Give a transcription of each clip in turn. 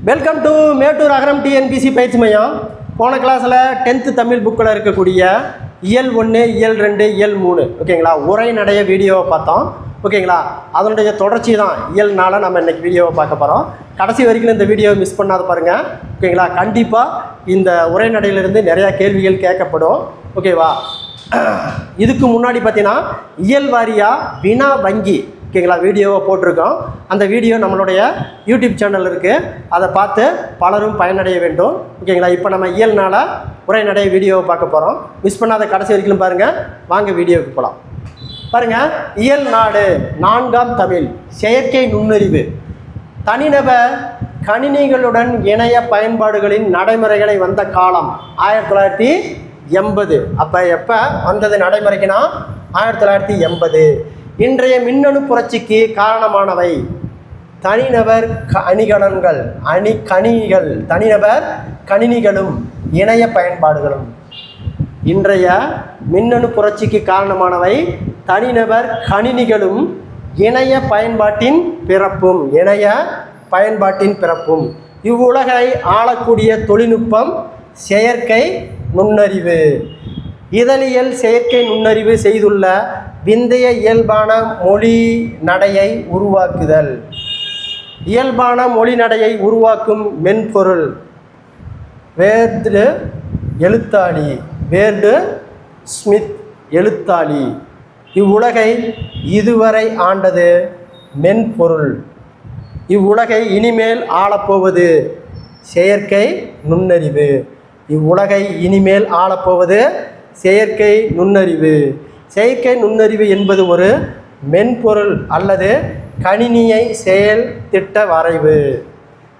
Welcome to Mettur Agaram TNPSC பயிற்சி மையம். போன கிளாஸில் 10th தமிழ் புக்கில் இருக்கக்கூடிய இயல் 1, இயல் 2, இயல் 3 ஓகேங்களா, உரைநடைய வீடியோவை பார்த்தோம் ஓகேங்களா. அதனுடைய தொடர்ச்சி தான் இயல் 4 நம்ம இன்றைக்கி வீடியோவை பார்க்க போகிறோம். கடைசி வரைக்கும் இந்த வீடியோவை மிஸ் பண்ணாத பாருங்கள் ஓகேங்களா. கண்டிப்பாக இந்த உரைநடையிலிருந்து நிறையா கேள்விகள் கேட்கப்படும் ஓகேவா. இதுக்கு முன்னாடி பார்த்தீங்கன்னா இயல் வாரியாக வினா வங்கி ஓகேங்களா வீடியோவை போட்டிருக்கோம். அந்த வீடியோ நம்மளுடைய யூடியூப் சேனல் இருக்குது, அதை பார்த்து பலரும் பயனடைய வேண்டும் ஓகேங்களா. இப்போ நம்ம இயல் 4 உரைநடை வீடியோவை பார்க்க போகிறோம். மிஸ் பண்ணாத கடைசி வரைக்கும் பாருங்கள். வாங்க வீடியோவுக்கு போகலாம். பாருங்கள், இயல் 4 4ஆம் தமிழ் செயற்கை நுண்ணறிவு. தனிநபர் கணினிகளுடன் இணைய பயன்பாடுகளின் நடைமுறைகளை வந்த காலம் 1980. அப்போ எப்போ வந்தது நடைமுறைக்குன்னா 1980. இன்றைய மின்னணு புரட்சிக்கு காரணமானவை தனிநபர் கணினிகள் தனிநபர் கணினிகளும் இணைய பயன்பாடுகளும். இன்றைய மின்னணு புரட்சிக்கு காரணமானவை தனிநபர் கணினிகளும் இணைய பயன்பாட்டின் பிறப்பும். இவ்வுலகை ஆளக்கூடிய தொழில்நுட்பம் செயற்கை நுண்ணறிவு. இதழியல் செயற்கை நுண்ணறிவு செய்துள்ள விந்தைய இயல்பான மொழி நடையை உருவாக்குதல். இயல்பான மொழி நடையை உருவாக்கும் மென்பொருள் வேர்டு ஸ்மித் எழுத்தாளி. இவ்வுலகை இதுவரை ஆண்டது மென்பொருள். இவ்வுலகை இனிமேல் ஆளப்போவது செயற்கை நுண்ணறிவு. இவ்வுலகை இனிமேல் ஆளப்போவது செயற்கை நுண்ணறிவு. செயற்கை நுண்ணறிவு என்பது ஒரு மென்பொருள் அல்லது கணினியை செயல் திட்ட வரைவு.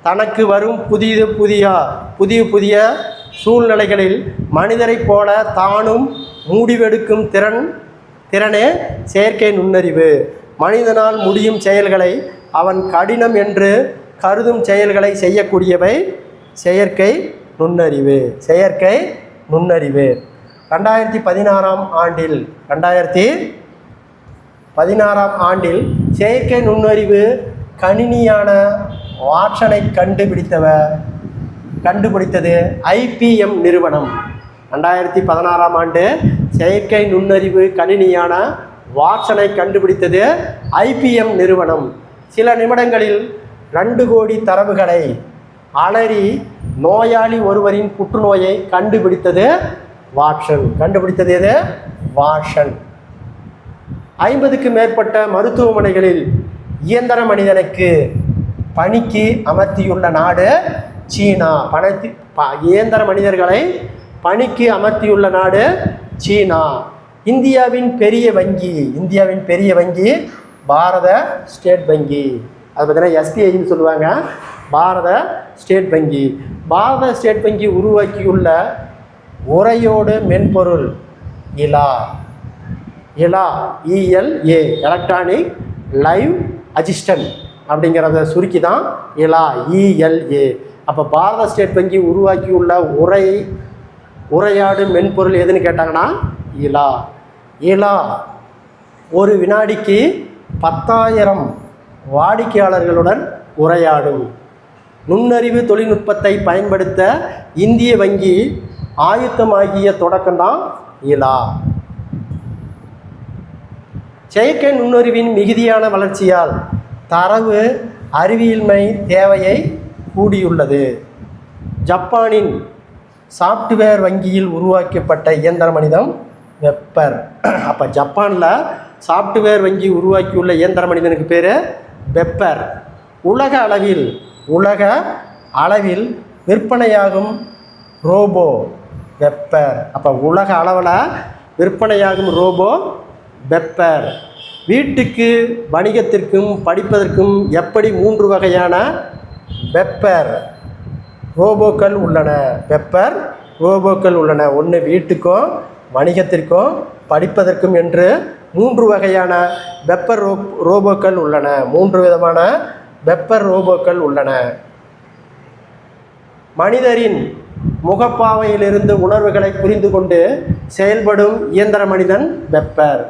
தனக்கு வரும் புதிய சூழ்நிலைகளில் மனிதரைப் போல தானும் முடிவெடுக்கும் திறனே செயற்கை நுண்ணறிவு. மனிதனால் முடியும் செயல்களை அவன் கடினம் என்று கருதும் செயல்களை செய்யக்கூடியவை செயற்கை நுண்ணறிவு. 2016ஆம் ஆண்டில் செயற்கை நுண்ணறிவு கணினியான வாட்சனை கண்டுபிடித்தது IBM நிறுவனம். 2016ஆம் ஆண்டு செயற்கை நுண்ணறிவு கணினியான வாட்சனை கண்டுபிடித்தது IBM நிறுவனம். சில நிமிடங்களில் 2 கோடி தரவுகளை அலறி நோயாளி ஒருவரின் புற்றுநோயை கண்டுபிடித்தது வாட்சன். 50க்கு மேற்பட்ட மருத்துவமனைகளில் இயந்திர மனிதனுக்கு பணிக்கு அமர்த்தியுள்ள நாடு சீனா. இயந்திர மனிதர்களை பணிக்கு அமர்த்தியுள்ள நாடு சீனா. இந்தியாவின் பெரிய வங்கி பாரத ஸ்டேட் வங்கி. அது பார்த்தீங்கன்னா SBIன்னு சொல்லுவாங்க, பாரத ஸ்டேட் வங்கி. பாரத ஸ்டேட் வங்கி உருவாக்கியுள்ள உரையோடு மென்பொருள் ELA எலக்ட்ரானிக் லைவ் அசிஸ்டன்ட் அப்படிங்கிறத சுருக்கி தான் ELA. அப்போ பாரத ஸ்டேட் வங்கி உருவாக்கியுள்ள உரையாடு மென்பொருள் எதுன்னு கேட்டாங்கன்னா ELA ஒரு வினாடிக்கு 10,000 வாடிக்கையாளர்களுடன் உரையாடும். நுண்ணறிவு தொழில்நுட்பத்தை பயன்படுத்த இந்திய வங்கி ஆயுத்தமாகிய தொடக்கம்தான் ELA. செயற்கை நுண்ணறிவின் மிகுதியான வளர்ச்சியால் தரவு அறிவியல்மை தேவையை கூடியுள்ளது. ஜப்பானின் சாஃப்ட்வேர் வங்கியில் உருவாக்கப்பட்ட இயந்திர மனிதம் வெப்பர். அப்போ ஜப்பானில் சாஃப்ட்வேர் வங்கி உருவாக்கியுள்ள இயந்திர மனிதனுக்கு பேர் வெப்பர். உலக அளவில் விற்பனையாகும் ரோபோ வெப்பர். அப்போ உலக அளவில் விற்பனையாகும் ரோபோ வெப்பர். வீட்டுக்கு வணிகத்திற்கும் படிப்பதற்கும் எப்படி 3 வகையான வெப்பர் ரோபோக்கள் உள்ளன. ஒன்று வீட்டுக்கும் வணிகத்திற்கும் படிப்பதற்கும் என்று 3 வகையான வெப்பர் ரோபோக்கள் உள்ளன. 3 விதமான வெப்பர் ரோபோக்கள் உள்ளன. மனிதரின் முகப்பாவையிலிருந்து உணர்வுகளை புரிந்து கொண்டு செயல்படும் இயந்திர மனிதன் வெப்பர்.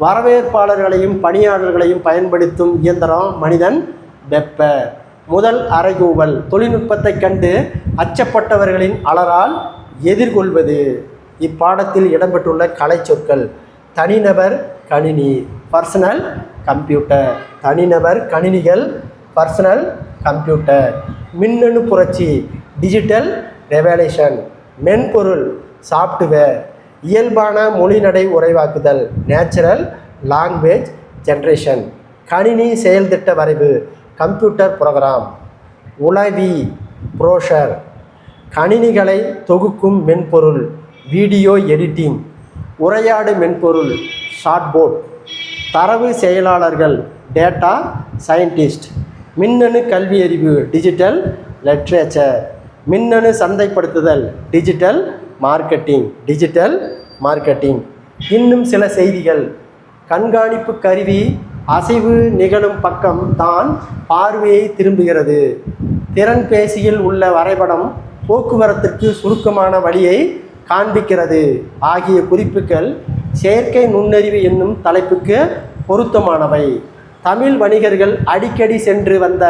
வரவேற்பாளர்களையும் பணியாளர்களையும் பயன்படுத்தும் இயந்திரம் மனிதன் வெப்பர். முதல் அறைகூவல், தொழில்நுட்பத்தை கண்டு அச்சப்பட்டவர்களின் அலறால் எதிர்கொள்வது. இப்பாடத்தில் இடம்பெற்றுள்ள கலை சொற்கள்: தனிநபர் கணினி, பர்சனல் கம்ப்யூட்டர், தனிநபர் கணினிகள், பர்சனல் கம்ப்யூட்டர். மின்னணு புரட்சி, டிஜிட்டல் ரெவல்யூஷன். மென்பொருள், சாஃப்ட்வேர். இயல்பான மொழிநடை உரைவாக்குதல், நேச்சுரல் லாங்குவேஜ் ஜென்ரேஷன். கணினி செயல்திட்ட வரைவு, கம்ப்யூட்டர் ப்ரோக்ராம். உளவி, ப்ரோஷர். கணினிகளை தொகுக்கும் மென்பொருள், வீடியோ எடிட்டிங். உரையாடு மென்பொருள், ஷார்ட்போர்ட். தரவு செயலாளர்கள், டேட்டா சயின்டிஸ்ட். மின்னணு கல்வியறிவு, டிஜிட்டல் லிட்ரேச்சர். மின்னணு சந்தைப்படுத்துதல், டிஜிட்டல் மார்க்கெட்டிங். இன்னும் சில செய்திகள்: கண்காணிப்பு கருவி அசைவு நிகழும் பக்கம் தான் பார்வையை திரும்புகிறது. திறன்பேசியில் உள்ள வரைபடம் போக்குவரத்திற்கு சுருக்கமான வழியை காண்பிக்கிறது ஆகிய குறிப்புகள் செயற்கை நுண்ணறிவு என்னும் தலைப்புக்கு பொருத்தமானவை. தமிழ் வணிகர்கள் அடிக்கடி சென்று வந்த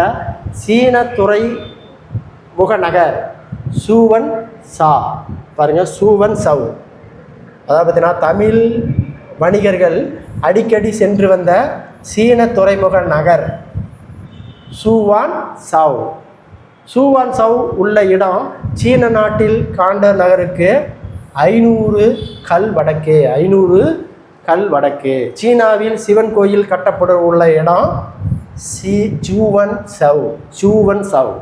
சீன துறைமுக நகர் சூவன் சா. பாருங்கள், சூவன் சவ். அதாவது பார்த்தீங்கன்னா தமிழ் வணிகர்கள் அடிக்கடி சென்று வந்த சீன துறைமுக நகர் சூவான் சவ். சூவான் சவ் உள்ள இடம் சீன நாட்டில் காண்டர் நகருக்கு 500 கல் வடக்கே. சீனாவில் சிவன் கோயில் கட்டப்பட உள்ள இடம் சூவன் சவ்.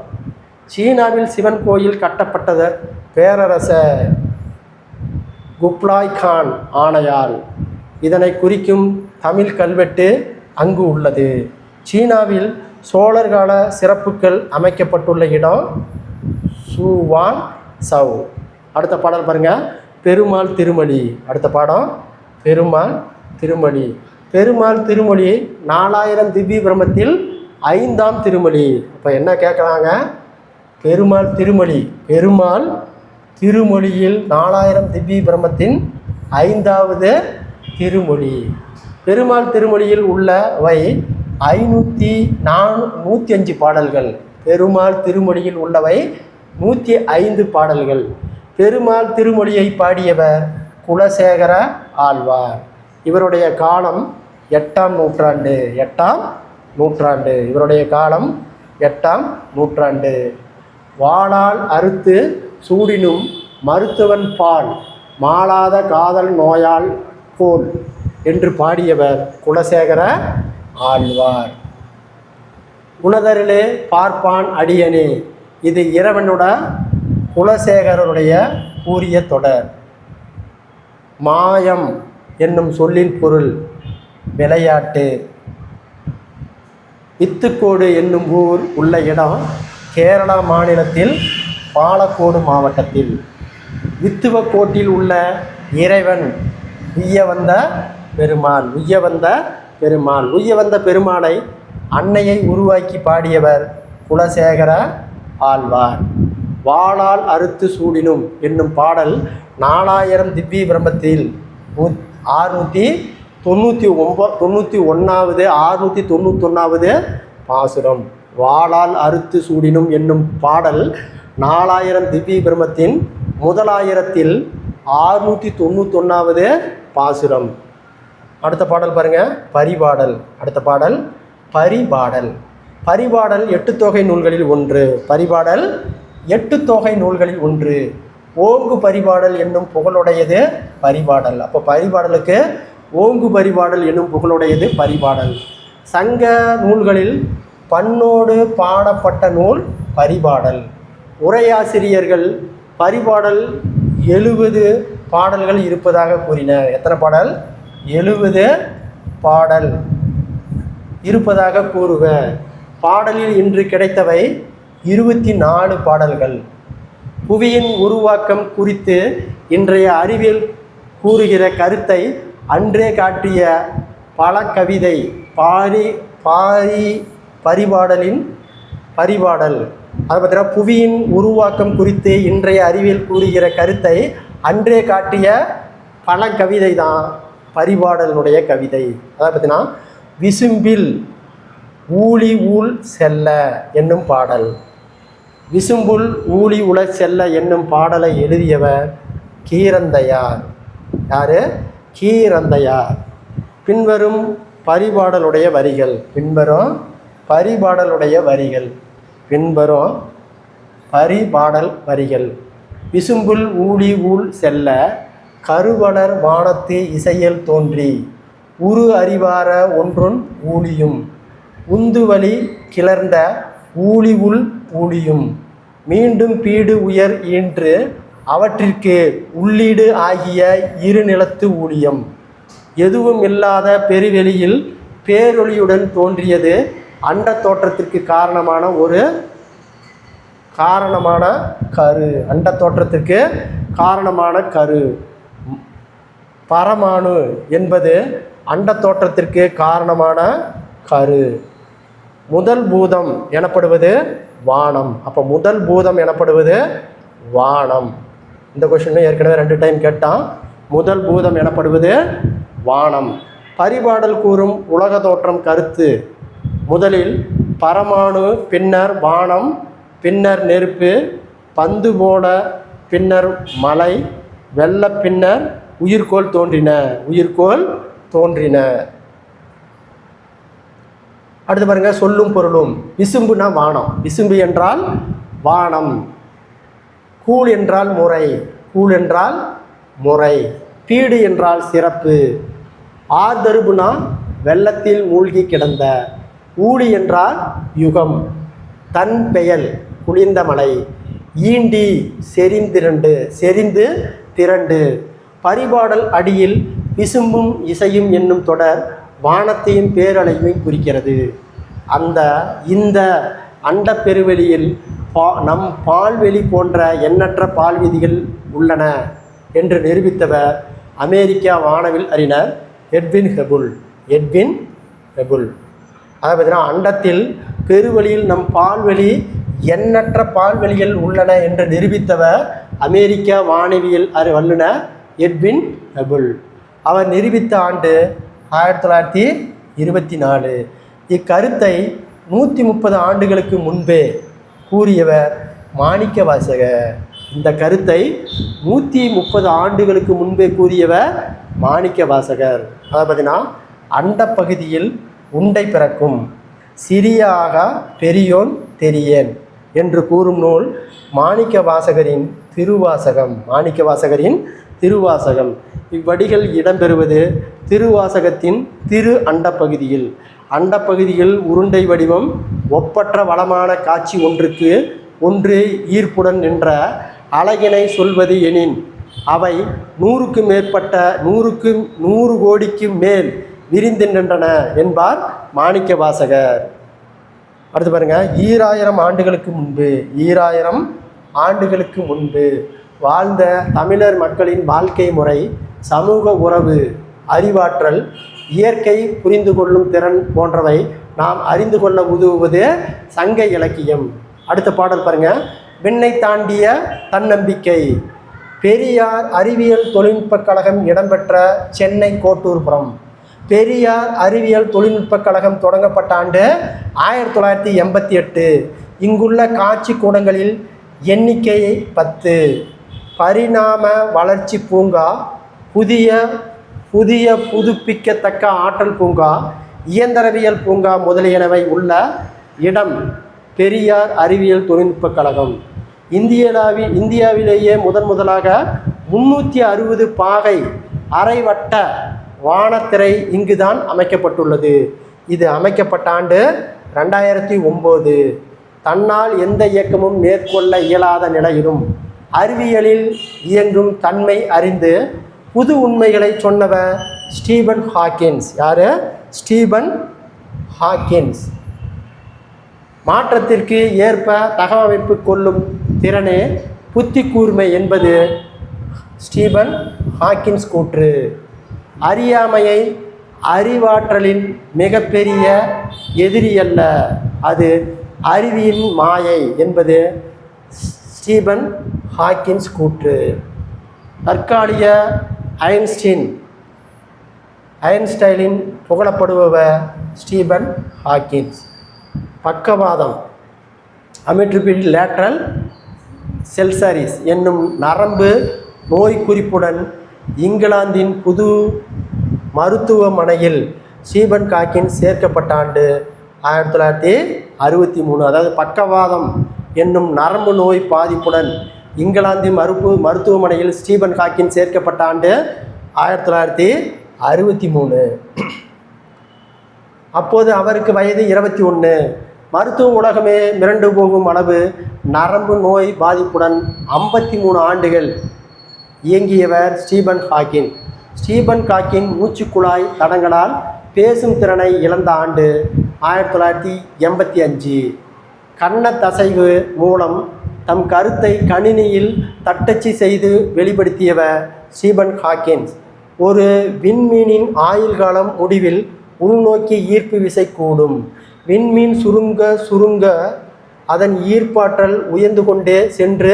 சீனாவில் சிவன் கோயில் கட்டப்பட்டது பேரரசர் குப்லாய் கான் ஆணையால். இதனை குறிக்கும் தமிழ் கல்வெட்டு அங்கு உள்ளது. சீனாவில் சோழர் கால சிறப்புகள் அமைக்கப்பட்டுள்ள இடம் சூவான் சவ். அடுத்த பாடல் பாருங்கள், பெருமாள் திருமொழி. அடுத்த பாடம் பெருமாள் திருமொழி. பெருமாள் திருமொழி 4000 திவ்ய பிரமத்தில் 5ஆம் திருமொழி. இப்போ என்ன கேட்குறாங்க? பெருமாள் திருமொழியில் 4000 திவ்ய பிரமத்தின் 5வது திருமொழி. பெருமாள் திருமொழியில் உள்ளவை 105 பாடல்கள். பெருமாள் திருமொழியில் உள்ளவை 105 பாடல்கள். பெருமாள் திருமொழியை பாடியவர் குலசேகர ஆழ்வார். இவருடைய காலம் 8ஆம் நூற்றாண்டு. இவருடைய காலம் 8ஆம் நூற்றாண்டு. வாளால் அறுத்து சூடினும் மருத்துவன் பால், மாளாத காதல் நோயால் போல் என்று பாடியவர் குலசேகர ஆழ்வார். உணதரிலே பார்ப்பான் அடியனே, இது இறைவனோட குலசேகரனுடைய கூறிய தொடர். மாயம் என்னும் சொல்லின் பொருள் விளையாட்டு. வித்துக்கோடு என்னும் ஊர் உள்ள இடம் கேரளா மாநிலத்தில் பாலக்கோடு மாவட்டத்தில். வித்துவக்கோட்டில் உள்ள இறைவன் உய்ய வந்த பெருமாளை அன்னையை உருவாக்கி பாடியவர் குலசேகர ஆழ்வார். வாளால் அறுத்து சூடினும் என்னும் பாடல் 4000 திவ்ய பிரமத்தில் 691வது பாசுரம். வாளால் அறுத்து சூடினும் என்னும் பாடல் 4000 திவ்ய பிரமத்தின் 1000த்தில் 691வது பாசுரம். அடுத்த பாடல் பாருங்கள், பரிபாடல். அடுத்த பாடல் பரிபாடல் 8 தொகை நூல்களில் ஒன்று. ஓங்கு பரிபாடல் என்னும் புகழுடையது பரிபாடல். அப்போ பரிபாடலுக்கு ஓங்கு பரிபாடல் என்னும் புகழுடையது பரிபாடல். சங்க நூல்களில் பண்ணோடு பாடப்பட்ட நூல் பரிபாடல். உரையாசிரியர்கள் பரிபாடல் 70 பாடல்கள் இருப்பதாக கூறினர். எத்தனை பாடல்? 70 பாடல் இருப்பதாக கூறுக. பாடலில் இன்று கிடைத்தவை 24 பாடல்கள். புவியின் உருவாக்கம் குறித்து இன்றைய அறிவியல் கூறுகிற கருத்தை அன்றே காட்டிய பல கவிதை பரிபாடல். அதை பார்த்தீங்கன்னா, புவியின் உருவாக்கம் குறித்து இன்றைய அறிவியல் கூறுகிற கருத்தை அன்றே காட்டிய பல கவிதை தான் பரிபாடலினுடைய கவிதை. அதை பார்த்தீங்கன்னா, ஊழி ஊழ் செல்ல என்னும் பாடல். விசும்புல் ஊழி உள செல்ல என்னும் பாடலை எழுதியவர் கீரந்தையார். யார்? கீரந்தையார். பின்வரும் பரிபாடலுடைய வரிகள். பின்வரும் பரிபாடல் வரிகள். விசும்புல் ஊழி ஊழ் செல்ல கருவளர் வானத்து இசையல் தோன்றி உரு அறிவார ஒன்றும் ஊழியும் உந்துவழி கிளர்ந்த ஊழி உள் ஊழியும் மீண்டும் பீடு உயர் ஈன்று அவற்றிற்கு உள்ளீடு ஆகிய இரு நிலத்து ஊழியம் எதுவும் இல்லாத பெருவெளியில் பேரொளியுடன் தோன்றியது அண்ட தோற்றத்திற்கு காரணமான கரு. அண்ட தோற்றத்திற்கு காரணமான கரு. பரமாணு என்பது அண்ட தோற்றத்திற்கு காரணமான கரு. முதல் பூதம் எனப்படுவது வானம். அப்போ முதல் பூதம் எனப்படுவது வானம். இந்த கொஸ்டின் ஏற்கனவே 2 டைம் கேட்டான். முதல் பூதம் எனப்படுவது வானம். பரிபாடல் கூறும் உலக தோற்றம் கருத்து. முதலில் பரமாணு, பின்னர் வானம், பின்னர் நெருப்பு, பந்து போல, பின்னர் மலை, வெள்ள, பின்னர் உயிர்கோள் தோன்றின. அடுத்து பாருங்க, சொல்லும் பொருளும். விசும்புனா வானம். விசும்பு என்றால் வானம். கூழ் என்றால் முறை. பீடு என்றால் சிறப்பு. ஆர்தருபுனா வெள்ளத்தில் மூழ்கி கிடந்த. ஊழி என்றால் யுகம். தன் பெயல் குளிர்ந்த மலை. ஈண்டி செறிந்து திரண்டு. பரிபாடல் அடியில் விசும்பும் இசையும் என்னும் தொடர் வானத்தையும் பேரலையும் குறிக்கிறது. இந்த அண்ட பெருவெளியில் நம் பால்வெளி போன்ற எண்ணற்ற பால்வீதிகள் உள்ளன என்று நிரூபித்தவர் அமெரிக்க வானவில் அறிஞர் எட்வின் ஹெபுல். அதை பார்த்தீங்கன்னா, அண்டத்தில் பெருவெளியில் நம் பால்வெளி எண்ணற்ற பால்வெளிகள் உள்ளன என்று நிரூபித்தவர் அமெரிக்க வானவியல் வல்லுநர் எட்வின் ஹெபுல். அவர் நிரூபித்த ஆண்டு 1924. இக்கருத்தை 130 ஆண்டுகளுக்கு முன்பே கூறியவர் மாணிக்க வாசகர். இந்த கருத்தை 130 ஆண்டுகளுக்கு முன்பே கூறியவர் மாணிக்க வாசகர். அதை பார்த்தீங்கன்னா, அண்ட பகுதியில் உண்டை பிறக்கும், சிறியாக பெரியோன் தெரியேன் என்று கூறும் நூல் மாணிக்க வாசகரின் திருவாசகம். இவ்வடிகள் இடம்பெறுவது திருவாசகத்தின் திரு அண்டப்பகுதியில். அண்டப்பகுதியில் உருண்டை வடிவம், ஒப்பற்ற வளமான காட்சி, ஒன்றுக்கு ஒன்று ஈர்ப்புடன் நின்ற அழகினை சொல்வது எனின் அவை 100 கோடிக்கு மேல் விரிந்து நின்றன என்பார் மாணிக்க வாசகர். அடுத்து பாருங்க, 2000 ஆண்டுகளுக்கு முன்பு வாழ்ந்த தமிழர் மக்களின் வாழ்க்கை முறை, சமூக உறவு, அறிவாற்றல், இயற்கை புரிந்து கொள்ளும் திறன் போன்றவை நாம் அறிந்து கொள்ள உதவுவது சங்க இலக்கியம். அடுத்த பாடல் பாருங்க, விண்ணை தாண்டிய தன்னம்பிக்கை. பெரியார் அறிவியல் தொழில்நுட்பக் கழகம் இடம்பெற்ற சென்னை கோட்டூர்புரம். பெரியார் அறிவியல் தொழில்நுட்பக் கழகம் தொடங்கப்பட்ட ஆண்டு 1988. இங்குள்ள காட்சி கூடங்களில் எண்ணிக்கை 10. பரிணாம வளர்ச்சி பூங்கா, புதிய புதுப்பிக்கத்தக்க ஆற்றல் பூங்கா, இயந்திரவியல் பூங்கா முதலியனவை உள்ள இடம் பெரியார் அறிவியல் தொழில்நுட்பக் கழகம். இந்தியாவிலேயே முதலாக 360 பாகை அரைவட்ட வானத்திரை இங்குதான் அமைக்கப்பட்டுள்ளது. இது அமைக்கப்பட்ட ஆண்டு 2009. தன்னால் எந்த இயக்கமும் மேற்கொள்ள இயலாத நிலையிலும் அறிவியலில் இயங்கும் தன்மை அறிந்து புது உண்மைகளை சொன்னவர் ஸ்டீபன் ஹாக்கின்ஸ். யார்? Stephen Hawkins. மாற்றத்திற்கு ஏற்ப தகவமைப்பு கொள்ளும் திறனே புத்தி கூர்மை என்பது ஸ்டீபன் ஹாக்கின்ஸ் கூற்று. அறியாமையை அறிவாற்றலின் மிகப்பெரிய எதிரியல்ல, அது அறிவியின் மாயை என்பது ஸ்டீபன் ஹாக்கின்ஸ் கூற்று. தற்காலிக ஐன்ஸ்டைனின் புகழப்படுபவர் ஸ்டீபன் ஹாக்கின்ஸ். பக்கவாதம் அமிட்ரிபிள் லேட்ரல் செல்சாரிஸ் என்னும் நரம்பு நோய் குறிப்புடன் இங்கிலாந்தின் புது மருத்துவமனையில் ஸ்டீபன் ஹாக்கின்ஸ் சேர்க்கப்பட்ட ஆண்டு 1963. அதாவது பக்கவாதம் என்னும் நரம்பு நோய் பாதிப்புடன் இங்கிலாந்தின் மருத்துவமனையில் ஸ்டீபன் ஹாக்கின்ஸ் சேர்க்கப்பட்ட ஆண்டு 1963. அப்போது அவருக்கு வயது 21. மருத்துவ உலகமே மிரண்டு போகும் அளவு நரம்பு நோய் பாதிப்புடன் 53 ஆண்டுகள் இயங்கியவர் ஸ்டீபன் ஹாக்கின். ஸ்டீபன் ஹாக்கின் மூச்சுக்குழாய் தடங்களால் பேசும் திறனை இழந்த ஆண்டு 1985. கன்னத்தசைவு மூலம் தம் கருத்தை கணினியில் தட்டச்சு செய்து வெளிப்படுத்தியவர் ஸ்டீபன் ஹாக்கின்ஸ். ஒரு விண்மீனின் ஆயுள் காலம் முடிவில் உள்நோக்கி ஈர்ப்பு விசை கூடும். விண்மீன் சுருங்க அதன் ஈர்ப்பாற்றல் உயர்ந்து கொண்டே சென்று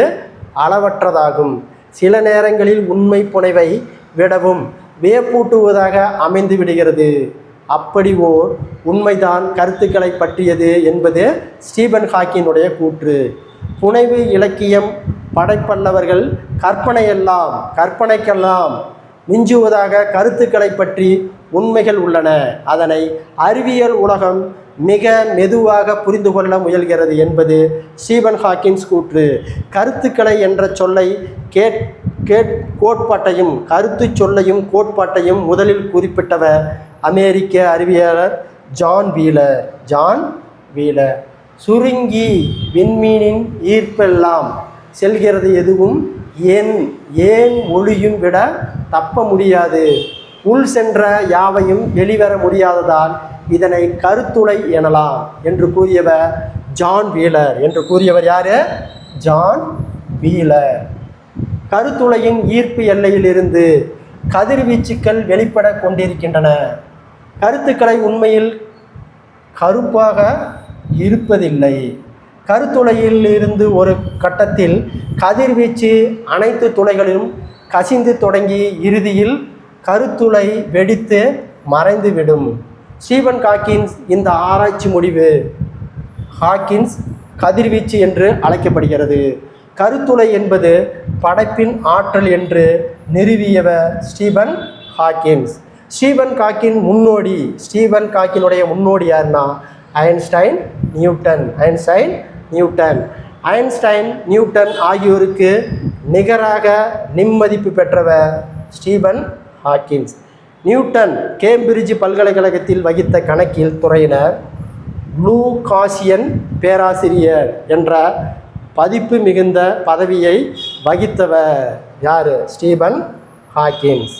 அளவற்றதாகும். சில நேரங்களில் உண்மை புனைவை விடவும் வியப்பூட்டுவதாக அமைந்து விடுகிறது. அப்படி ஓர் உண்மைதான் கருத்துக்களை பற்றியது என்பது ஸ்டீபன் ஹாக்கினுடைய கூற்று. புனைவு இலக்கியம் படைப்பல்லவர்கள் கற்பனைக்கெல்லாம் மிஞ்சுவதாக கருத்துக்களை பற்றி உண்மைகள் உள்ளன. அதனை அறிவியல் உலகம் மிக மெதுவாக புரிந்து கொள்ள முயல்கிறது என்பது ஸ்டீபன் ஹாக்கின்ஸ் கூற்று. கருத்துக்களை என்ற சொல்லை கோட்பாட்டையும் கருத்து சொல்லையும் கோட்பாட்டையும் முதலில் குறிப்பிட்டவர் அமெரிக்க அறிவியலர் ஜான் வீலர். சுருங்கி விண்மீனின் ஈர்ப்பெல்லாம் செல்கிறது, எதுவும் ஏன் ஒளியும் விட தப்ப முடியாது, உள் சென்ற யாவையும் வெளிவர முடியாததால் இதனை கருத்துளை எனலாம் என்று கூறியவர் ஜான் வீலர். யாரு? John Wheeler. கருத்துளையின் ஈர்ப்பு எல்லையிலிருந்து கதிர்வீச்சுக்கள் வெளிப்பட கொண்டிருக்கின்றன. கருத்துக்களை உண்மையில் கருப்பாக இருப்பதில்லை. கருத்துளையில் இருந்து ஒரு கட்டத்தில் கதிர்வீச்சு அனைத்து துளைகளிலும் கசிந்து தொடங்கி இறுதியில் கருத்துளை வெடித்து மறைந்துவிடும். ஸ்டீபன் ஹாக்கின்ஸ் இந்த ஆராய்ச்சி முடிவு ஹாக்கின்ஸ் கதிர்வீச்சு என்று அழைக்கப்படுகிறது. கருத்துளை என்பது படைப்பின் ஆற்றல் என்று நிறுவியவர் ஸ்டீபன் ஹாக்கின்ஸ். ஸ்டீபன் ஹாக்கினுடைய முன்னோடி யாருன்னா ஐன்ஸ்டைன், நியூட்டன் ஆகியோருக்கு நிகராக நிம்மதிப்பு பெற்றவர் ஸ்டீபன் ஹாக்கின்ஸ். நியூட்டன் கேம்பிரிட்ஜ் பல்கலைக்கழகத்தில் வகித்த கணக்கியல் துறையினர் லூகாசியன் பேராசிரியர் என்ற பதிப்பு மிகுந்த பதவியை வகித்தவர் யார்? Stephen Hawkins.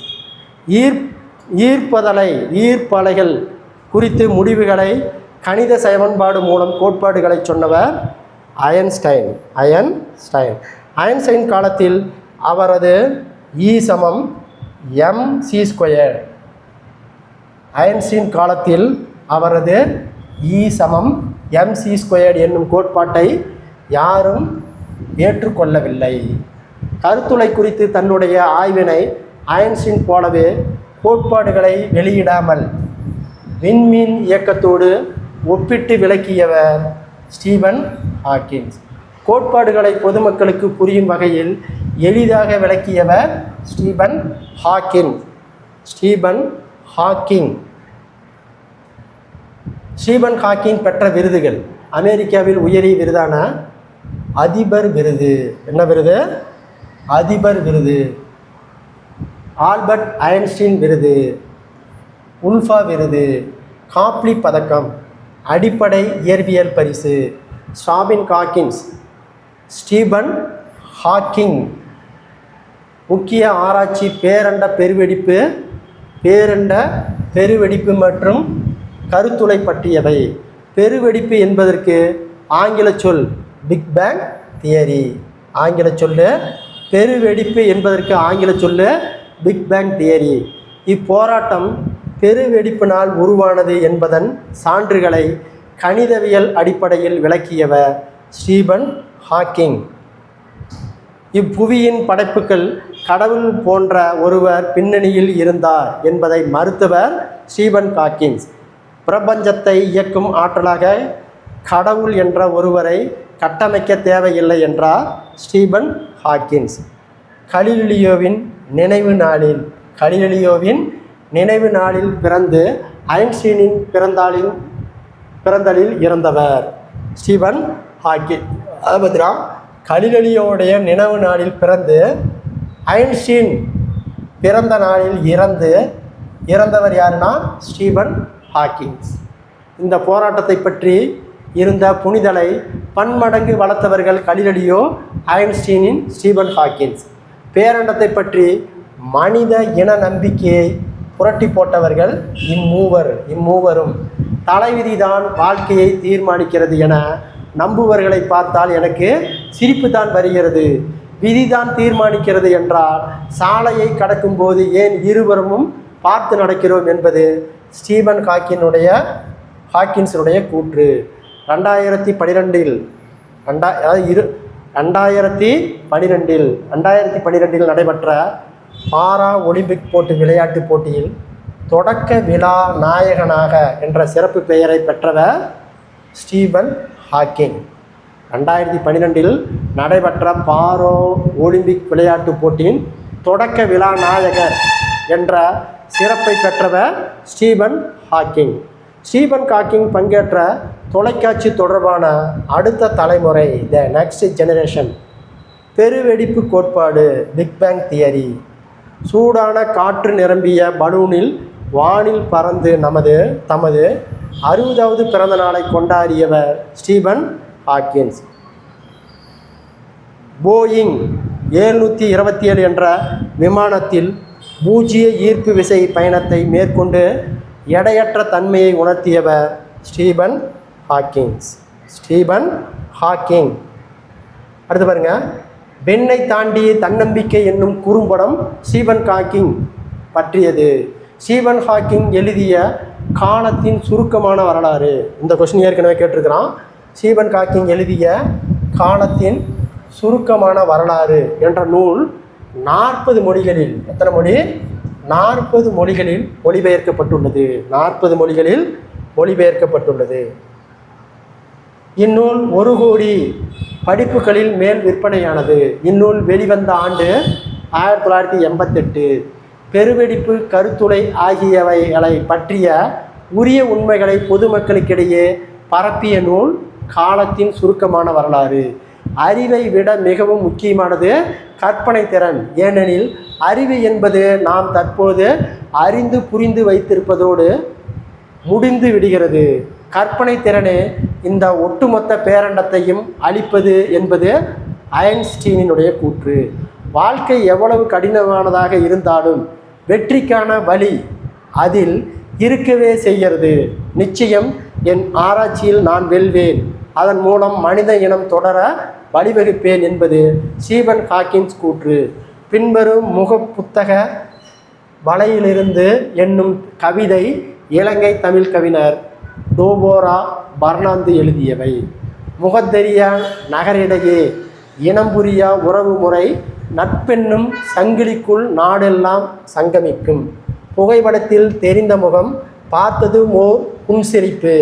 ஈர்ப்பலைகள் குறித்து முடிவுகளை கணித சமன்பாடு மூலம் கோட்பாடுகளை சொன்னவர் ஐன்ஸ்டைன் காலத்தில் அவரது E = mc². ஐன்ஸ்டீன் காலத்தில் அவரது E = mc² என்னும் கோட்பாட்டை யாரும் ஏற்றுக்கொள்ளவில்லை. கருத்துளை குறித்து தன்னுடைய ஆய்வினை ஐன்ஸ்டீன் போலவே கோட்பாடுகளை வெளியிடாமல் விண்மீன் இயக்கத்தோடு ஒப்பிட்டு விளக்கியவர் ஸ்டீபன் ஹாக்கின்ஸ். கோட்பாடுகளை பொதுமக்களுக்கு புரியும் வகையில் எளிதாக விளக்கியவர் ஸ்டீபன் ஹாக்கிங் பெற்ற விருதுகள். அமெரிக்காவில் உயரிய விருதான அதிபர் விருது. என்ன விருது? அதிபர் விருது. ஆல்பர்ட் ஐன்ஸ்டீன் விருது, உல்ஃபா விருது, காப்லி பதக்கம், அடிப்படை இயற்பியல் பரிசு. ஸ்டீபன் ஹாக்கிங் முக்கிய ஆராய்ச்சி பேரண்ட பெருவெடிப்பு மற்றும் கருத்துளை பற்றியவை. பெருவெடிப்பு என்பதற்கு ஆங்கில சொல் பிக் பேங் தியரி. பெருவெடிப்பு என்பதற்கு ஆங்கில சொல்லு பிக் பேங் தியரி. இப்போராட்டம் பெருவெடிப்பினால் உருவானது என்பதன் சான்றுகளை கணிதவியல் அடிப்படையில் விளக்கியவர் ஸ்டீபன் ஹாக்கிங். இப்புவியின் படைப்புகள் கடவுள் போன்ற ஒருவர் பின்னணியில் இருந்தார் என்பதை மறுத்தவர் ஸ்டீபன் ஹாக்கின்ஸ். பிரபஞ்சத்தை இயக்கும் ஆற்றலாக கடவுள் என்ற ஒருவரை கட்டமைக்க தேவையில்லை என்றார் ஸ்டீபன் ஹாக்கின்ஸ். கலிலியோவின் நினைவு நாளில் பிறந்து ஐன்ஸ்டீனின் பிறந்தலில் இறந்தவர் ஸ்டீபன் ஹாக்கின். அதை பார்த்தீங்கன்னா கலிலியோவுடைய நினைவு நாளில் பிறந்து ஐன்ஸ்டீன் பிறந்த நாளில் இறந்தவர் யாருன்னா ஸ்டீபன் ஹாக்கின்ஸ். இந்த போராட்டத்தை பற்றி இருந்த புனிதலை பன்மடங்கு வளர்த்தவர்கள் கலிலியோ, ஐன்ஸ்டீனின் ஸ்டீபன் ஹாக்கின்ஸ். பேரண்டத்தை பற்றி மனித இன நம்பிக்கையை புரட்டி போட்டவர்கள் இம்மூவரும். தலைவிதிதான் வாழ்க்கையை தீர்மானிக்கிறது என நம்புவர்களை பார்த்தால் எனக்கு சிரிப்பு தான் வருகிறது. விதிதான் தீர்மானிக்கிறது என்றால் சாலையை கடக்கும்போது ஏன் இருவரும் பார்த்து நடக்கிறோம் என்பது ஸ்டீபன் ஹாக்கின்ஸுடைய கூற்று. 2012 நடைபெற்ற பாரா ஒலிம்பிக் விளையாட்டுப் போட்டியில் தொடக்க விழா நாயகனாக என்ற சிறப்பு பெயரை பெற்றவர் ஸ்டீபன் ஹாக்கிங். 2012 நடைபெற்ற பாரா ஒலிம்பிக் விளையாட்டுப் போட்டியின் தொடக்க விழா நாயகர் என்ற சிறப்பை பெற்றவர் ஸ்டீபன் ஹாக்கிங். ஸ்டீபன் ஹாக்கிங் பங்கேற்ற தொலைக்காட்சி தொடர்பான அடுத்த தலைமுறை த நெக்ஸ்ட் ஜெனரேஷன், பெருவெடிப்பு கோட்பாடு, பிக் பேங் தியரி, சூடான காற்று நிரம்பிய பலூனில் வானில் பறந்து தமது 60வது பிறந்த நாளை கொண்டாடியவர் ஸ்டீபன் ஹாக்கின்ஸ். போயிங் 727 என்ற விமானத்தில் பூஜ்ஜிய ஈர்ப்பு விசை பயணத்தை மேற்கொண்டு எடையற்ற தன்மையை உணர்த்தியவர் ஸ்டீபன் ஹாக்கிங். அடுத்து பாருங்க, பெண்ணை தாண்டி தன்னம்பிக்கை என்னும் குறும்படம் ஸ்டீபன் ஹாக்கிங் பற்றியது. ஸ்டீபன் ஹாக்கிங் எழுதிய காலத்தின் சுருக்கமான வரலாறு. இந்த கொஸ்டின் ஏற்கனவே கேட்டிருக்கிறான். ஸ்டீபன் ஹாக்கிங் எழுதிய காலத்தின் சுருக்கமான வரலாறு என்ற நூல் 40 மொழிகளில், எத்தனை மொழி? 40 மொழிகளில் மொழிபெயர்க்கப்பட்டுள்ளது. இந்நூல் 1 கோடி படிப்புகளில் மேல் விற்பனையானது. இந்நூல் வெளிவந்த ஆண்டு 1988. பெருவெடிப்பு, கருத்துளை ஆகியவைகளை பற்றிய உரிய உண்மைகளை பொதுமக்களுக்கிடையே பரப்பிய நூல் காலத்தின் சுருக்கமான வரலாறு. அறிவை விட மிகவும் முக்கியமானது கற்பனை திறன். ஏனெனில் அறிவு என்பது நாம் தற்போது அறிந்து புரிந்து வைத்திருப்பதோடு முடிந்து விடுகிறது. கற்பனை திறனே இந்த ஒட்டுமொத்த பேரண்டத்தையும் அளிப்பது என்பது ஐன்ஸ்டீனினுடைய கூற்று. வாழ்க்கை எவ்வளவு கடினமானதாக இருந்தாலும் வெற்றிக்கான வழி அதில் இருக்கவே செய்கிறது. நிச்சயம் என் ஆராய்ச்சியில் நான் வெல்வேன், அதன் மூலம் மனித இனம் தொடர வழிவகுப்பேன் என்பது ஸ்டீபன் ஹாக்கின்ஸ் கூற்று. பின்வரும் முகப்புத்தக வலையிலிருந்து என்னும் கவிதை இலங்கை தமிழ் கவிஞர் டோபோரா பர்னாந்து எழுதியவை. முகத்தெரியா நகரிடையே இனம்புரியா உறவு முறை, நட்பென்னும் சங்கிலிக்குள் நாடெல்லாம் சங்கமிக்கும். புகைப்படத்தில் தெரிந்த முகம், பார்த்தது ஓர் புன்சிரிப்பு.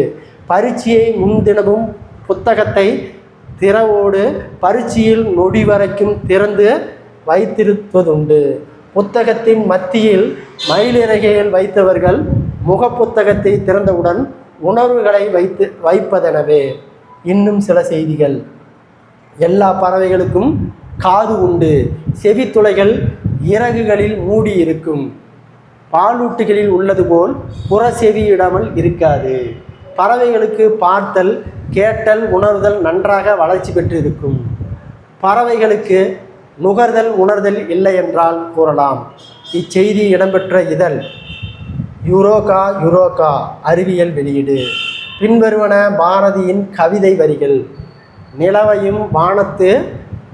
பரீட்சையை முன்தினமும் புத்தகத்தை திறவோடு பரீட்சையில் நொடி வரைக்கும் திறந்து வைத்திருப்பதுண்டு. புத்தகத்தின் மத்தியில் மயிலிறகையில் வைத்தவர்கள் முகப்புத்தகத்தை திறந்தவுடன் உணர்வுகளை வைப்பதெனவே. இன்னும் சில செய்திகள். எல்லா பறவைகளுக்கும் காது உண்டு. செவித்துளைகள் இறகுகளில் மூடி இருக்கும். பாலூட்டிகளில் உள்ளது போல் புற செவியிடாமல் இருக்காது. பறவைகளுக்கு பார்த்தல், கேட்டல், உணர்தல் நன்றாக வளர்ச்சி பெற்று இருக்கும். பறவைகளுக்கு நுகர்தல், உணர்தல் இல்லை என்றால் கூறலாம். இச்செய்தி இடம்பெற்ற இதழ் யுரோகா அறிவியல் வெளியீடு. பின்வருவன பாரதியின் கவிதை வரிகள். நிலவையும் வானத்து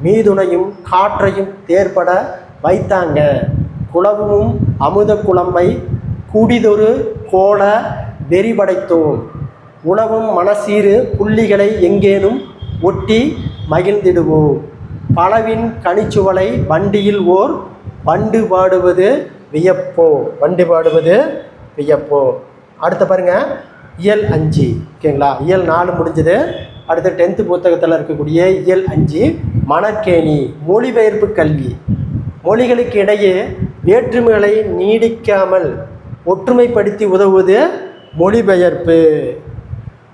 மீதுனையும் காற்றையும் தேர்பட வைத்தாங்க, குளவும் அமுத குழம்பை குடிதொரு கோல வெறிபடைத்தோம், உணவும் மனசீறு புள்ளிகளை எங்கேனும் ஒட்டி மகிழ்ந்திடுவோம், பலவின் கனிச்சுவலை வண்டியில் ஓர் வண்டு பாடுவது வியப்போ. அடுத்த பாருங்க, இயல் 5 ஓகேங்களா. இயல் 4 முடிஞ்சது. அடுத்து 10th புத்தகத்தில் இருக்கக்கூடிய இயல் 5 மணற்கேணி, மொழிபெயர்ப்பு கல்வி. மொழிகளுக்கு இடையே வேற்றுமைகளை நீடிக்காமல் ஒற்றுமைப்படுத்தி உதவுவது மொழிபெயர்ப்பு.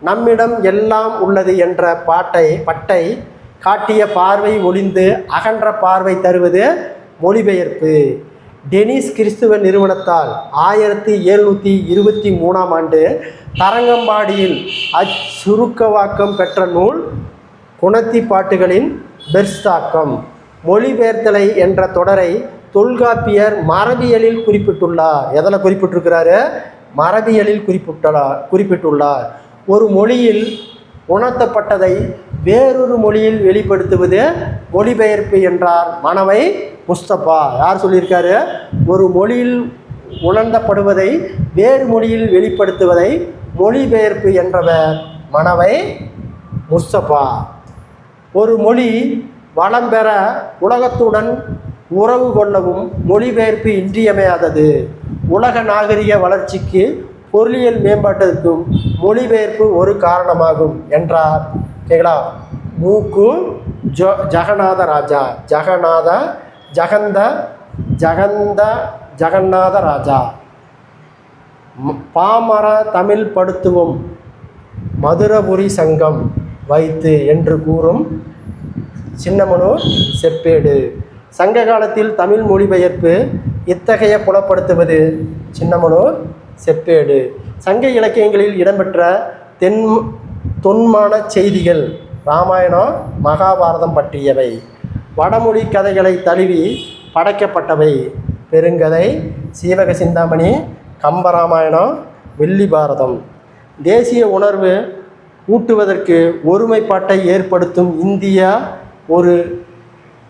நம்மிடம் எல்லாம் உள்ளது என்ற பட்டை காட்டிய பார்வை ஒளிந்து அகன்ற பார்வை தருவது மொழிபெயர்ப்பு. டெனிஸ் கிறிஸ்துவ நிறுவனத்தால் 1723ஆம் ஆண்டு தரங்கம்பாடியில் அச்சுருக்கவாக்கம் பெற்ற நூல் குணத்தி பாட்டுகளின் பெர்ஸ்தாக்கம். மொழிபெயர்த்தலை என்ற தொடரை தொல்காப்பியர் மரபியலில் குறிப்பிட்டுள்ளார். எதில் குறிப்பிட்டிருக்கிறாரு? மரபியலில் குறிப்பிட்டுள்ளார். ஒரு மொழியில் உணர்த்தப்பட்டதை வேறொரு மொழியில் வெளிப்படுத்துவது மொழிபெயர்ப்பு என்றார் மனவை முஸ்தபா. யார் சொல்லியிருக்காரு? ஒரு மொழியில் உணர்ந்தப்படுவதை வேறு மொழியில் வெளிப்படுத்துவதை மொழிபெயர்ப்பு என்றவர் மனவை முஸ்தபா. ஒரு மொழி வளம் பெற உலகத்துடன் உறவு கொள்ளவும் மொழிபெயர்ப்பு இன்றியமையாதது. உலக நாகரிக வளர்ச்சிக்கு பொருளியல் மேம்பாட்டிற்கும் மொழிபெயர்ப்பு ஒரு காரணமாகும் என்றார். ஓகேங்களா. மூக்கு ஜெகநாத ராஜா, ஜெகநாத ராஜா. பாமர தமிழ் படுத்துவோம் மதுரபுரி சங்கம் வைத்து என்று கூறும் சின்னமனு செப்பேடு. சங்க காலத்தில் தமிழ் மொழிபெயர்ப்பு இத்தகைய புலப்படுத்துவது சின்னமனு செப்பேடு. சங்க இலக்கியங்களில் இடம்பெற்ற தொன்மான செய்திகள் இராமாயணம் மகாபாரதம் பற்றியவை. வடமொழி கதைகளை தழுவி படைக்கப்பட்டவை. பெருங்கதை, சீவக சிந்தாமணி, கம்பராமாயணம், வெள்ளி பாரதம். தேசிய உணர்வு ஊட்டுவதற்கு ஒருமைப்பாட்டை ஏற்படுத்தும்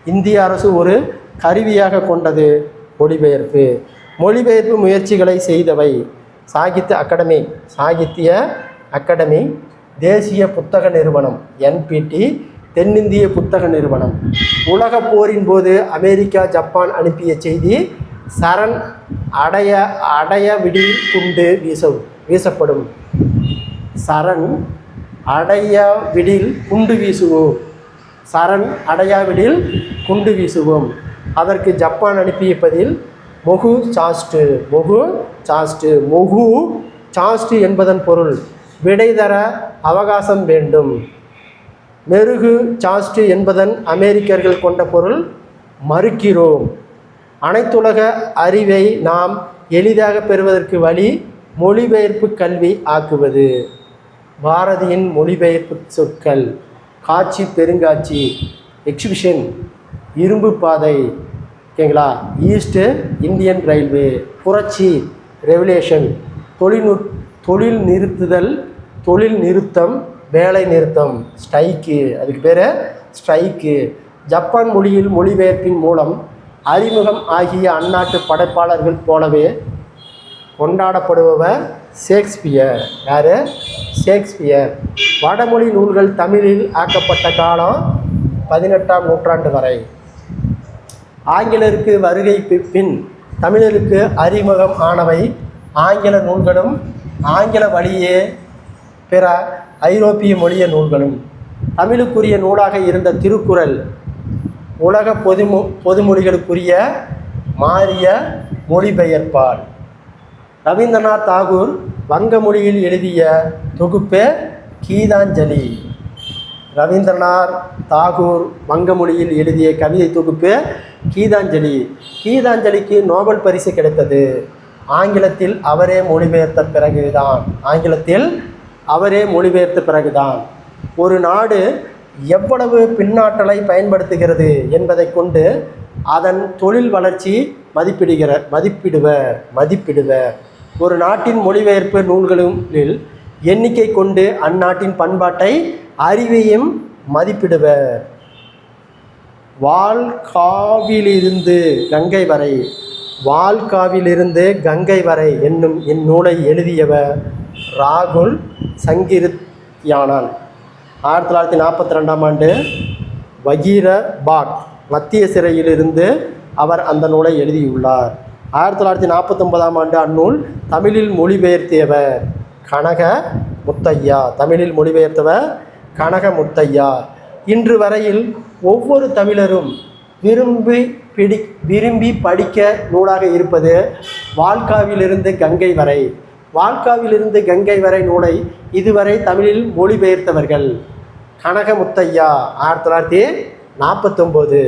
இந்திய அரசு ஒரு கருவியாக கொண்டது மொழிபெயர்ப்பு. மொழிபெயர்ப்பு முயற்சிகளை செய்தவை சாகித்ய அகாடமி, தேசிய புத்தக நிறுவனம் NPT, தென்னிந்திய புத்தக நிறுவனம். உலகப் போரின் போது அமெரிக்கா ஜப்பான் அனுப்பிய செய்தி சரண் அடையவிடில் குண்டு வீசப்படும். சரண் அடையவிடில் குண்டு வீசுவோம். சரண் அடையாவிடில் குண்டு வீசுவோம். அதற்கு ஜப்பான் அனுப்பிய பதில் மொகு சாஸ்டு என்பதன் பொருள் விடை தர அவகாசம் வேண்டும். மெருகு சாஸ்டு என்பதன் அமெரிக்கர்கள் கொண்ட பொருள் மறுக்கிறோம். அனைத்துலக அறிவை நாம் எளிதாக பெறுவதற்கு வழி மொழிபெயர்ப்பு கல்வி ஆக்குவது. பாரதியின் மொழிபெயர்ப்பு சொற்கள்: காட்சி, பெருங்காட்சி, எக்ஸிபிஷன், இரும்பு பாதை, ஓகேங்களா, ஈஸ்ட் இந்தியன் ரயில்வே, புரட்சி, ரெவல்யூஷன், தொழில் நிறுத்தம், வேலை நிறுத்தம், ஸ்ட்ரைக்கு, அதுக்கு பேர் ஸ்ட்ரைக்கு. ஜப்பான் மொழியில் மொழிபெயர்ப்பின் மூலம் அறிமுகம் ஆகிய அந்நாட்டு படைப்பாளர்கள் போலவே கொண்டாடப்படுபவர் ஷேக்ஸ்பியர். யார்? ஷேக்ஸ்பியர். வடமொழி நூல்கள் தமிழில் ஆக்கப்பட்ட காலம் 18ஆம் நூற்றாண்டு வரை. ஆங்கிலருக்கு வருகை பின் தமிழருக்கு அறிமுகம் ஆனவை ஆங்கில நூல்களும் ஆங்கில வழியே பிற ஐரோப்பிய மொழிய நூல்களும். தமிழுக்குரிய நூலாக இருந்த திருக்குறள் உலக பொதுமொழிகளுக்குரிய மாறிய மொழிபெயர்ப்பார். ரவீந்திரநாத் தாகூர் வங்க மொழியில் எழுதிய தொகுப்பு கீதாஞ்சலி. ரவீந்திரநாத் தாகூர் வங்க மொழியில் எழுதிய கவிதை தொகுப்பு கீதாஞ்சலி. கீதாஞ்சலிக்கு நோபல் பரிசு கிடைத்தது. ஆங்கிலத்தில் அவரே மொழிபெயர்த்த பிறகுதான் ஒரு நாடு எவ்வளவு பின்னாற்றலை பயன்படுத்துகிறது என்பதை கொண்டு அதன் தொழில் வளர்ச்சி மதிப்பிடுவர். ஒரு நாட்டின் மொழிபெயர்ப்பு நூல்களில் எண்ணிக்கை கொண்டு அந்நாட்டின் பண்பாட்டை அறிவையும் மதிப்பிடுவர். வால்காவிலிருந்து கங்கை வரை என்னும் இந்நூலை எழுதியவர் ராகுல் சங்கிருத்யானன். 1942ஆம் ஆண்டு வகீரபாக் மத்திய சிறையிலிருந்து அவர் அந்த நூலை எழுதியுள்ளார். 1949ஆம் ஆண்டு அந்நூல் தமிழில் மொழிபெயர்த்தியவர் கனக முத்தையா. தமிழில் மொழிபெயர்த்தவர் கனக முத்தையா. இன்று வரையில் ஒவ்வொரு தமிழரும் விரும்பி படிக்க நூலாக இருப்பது வாழ்காவிலிருந்து கங்கை வரை. வாழ்காவிலிருந்து கங்கை வரை நூலை இதுவரை தமிழில் மொழிபெயர்த்தவர்கள் கனக முத்தையா 1949,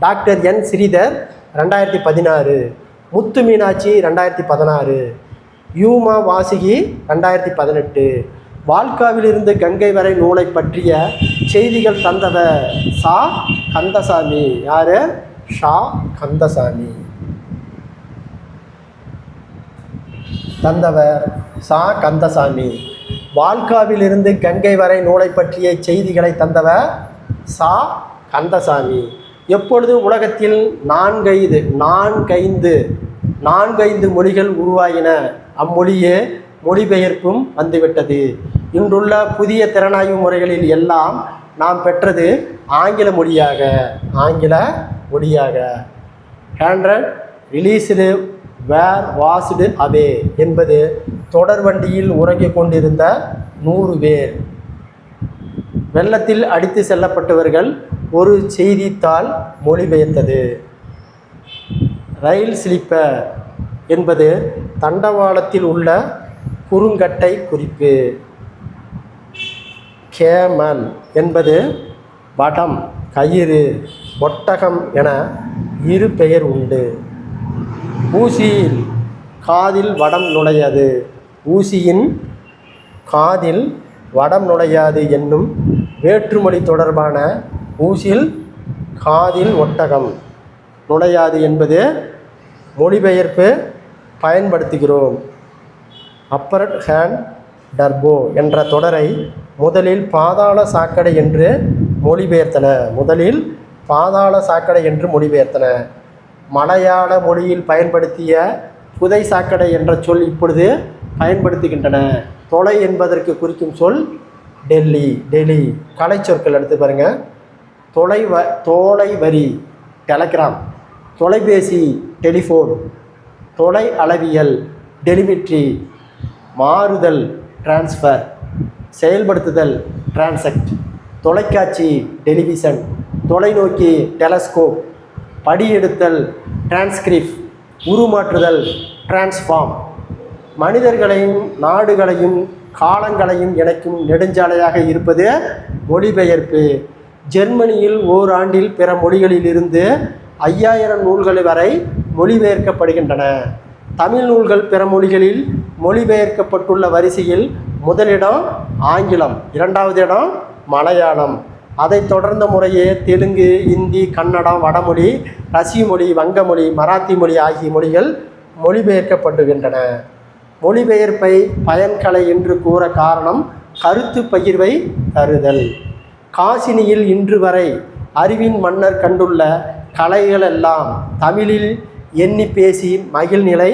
டாக்டர் என் ஸ்ரீதர் 2016, முத்து மீனாட்சி 2016, யூமா வாசுகி 2018. வாழ்காவிலிருந்து கங்கை வரை நூலை பற்றிய செய்திகள் தந்தவர் சா கந்தசாமி. யாரு? ஷா கந்தசாமி. தந்தவர் சா கந்தசாமி. வாழ்காவிலிருந்து கங்கை வரை நூலை பற்றிய செய்திகளை தந்தவர் சா கந்தசாமி. எப்பொழுது உலகத்தில் நான்கைந்து மொழிகள் உருவாகின, அம்மொழியே மொழிபெயர்ப்பும் வந்துவிட்டது. இன்றுள்ள புதிய திறனாய்வு முறைகளில் எல்லாம் நாம் பெற்றது ஆங்கில மொழியாக. ஹேண்ட்ரட் ரிலீஸ்டு வேர் வாஸ்டு அவே என்பது தொடர் வண்டியில் உறங்கிக் கொண்டிருந்த 100 பேர். வெள்ளத்தில் அடித்து செல்லப்பட்டவர்கள் ஒரு செய்தித்தாள் மொழிபெயர்த்தது. ரயில் ஸ்லீப்பர் என்பது தண்டவாளத்தில் உள்ள குறுங்கட்டை குறிப்பு. கேமல் என்பது வடம், கயிறு, ஒட்டகம் என இரு பெயர் உண்டு. ஊசியில் காதில் வடம் நுழையாது. ஊசியின் காதில் வடம் நுழையாது என்னும் வேற்றுமொழி தொடர்பான ஊசியில் காதில் ஒட்டகம் நுழையாது என்பது மொழிபெயர்ப்பு பயன்படுத்துகிறோம். அப்பர் ஹேண்ட் டர்போ என்ற தொடரை முதலில் பாதாள சாக்கடை என்று மொழிபெயர்த்தன. மலையாள மொழியில் பயன்படுத்திய புதை சாக்கடை என்ற சொல் இப்பொழுது பயன்படுத்துகின்றன. தொலை என்பதற்கு குறிக்கும் சொல் டெல்லி. கலை சொற்கள் எடுத்து பாருங்கள். தோலை வரி டெலகிராம், தொலைபேசி டெலிஃபோன், தொலை அளவியல் டெலிமெட்ரி, மாறுதல் டிரான்ஸ்ஃபர், செயல்படுத்துதல் டிரான்செக்ட், தொலைக்காட்சி டெலிவிஷன், தொலைநோக்கி டெலஸ்கோப், படியெடுத்தல் டிரான்ஸ்கிரிப்ட், உருமாற்றுதல் டிரான்ஸ்ஃபார்ம். மனிதர்களையும் நாடுகளையும் காலங்களையும் இணைக்கும் நெடுஞ்சாலையாக இருப்பது மொழிபெயர்ப்பு. ஜெர்மனியில் ஓராண்டில் பிற மொழிகளிலிருந்து 5000 நூல்கள் வரை மொழிபெயர்க்கப்படுகின்றன. தமிழ் நூல்கள் பிற மொழிகளில் மொழிபெயர்க்கப்பட்டுள்ள வரிசையில் முதலிடம் ஆங்கிலம், 2வது இடம் மலையாளம், அதைத் தொடர்ந்த முறையே தெலுங்கு, இந்தி, கன்னடம், வடமொழி, ரஷ்ய மொழி, வங்கமொழி, மராத்தி மொழி ஆகிய மொழிகள் மொழிபெயர்க்கப்படுகின்றன. மொழிபெயர்ப்பை பயன்கலை என்று கூற காரணம் கருத்து பகிர்வை தருதல். காசினியில் இன்று வரை அறிவின் மன்னர் கண்டுள்ள கலைகளெல்லாம் தமிழில் எண்ணி பேசி மகிழ்நிலை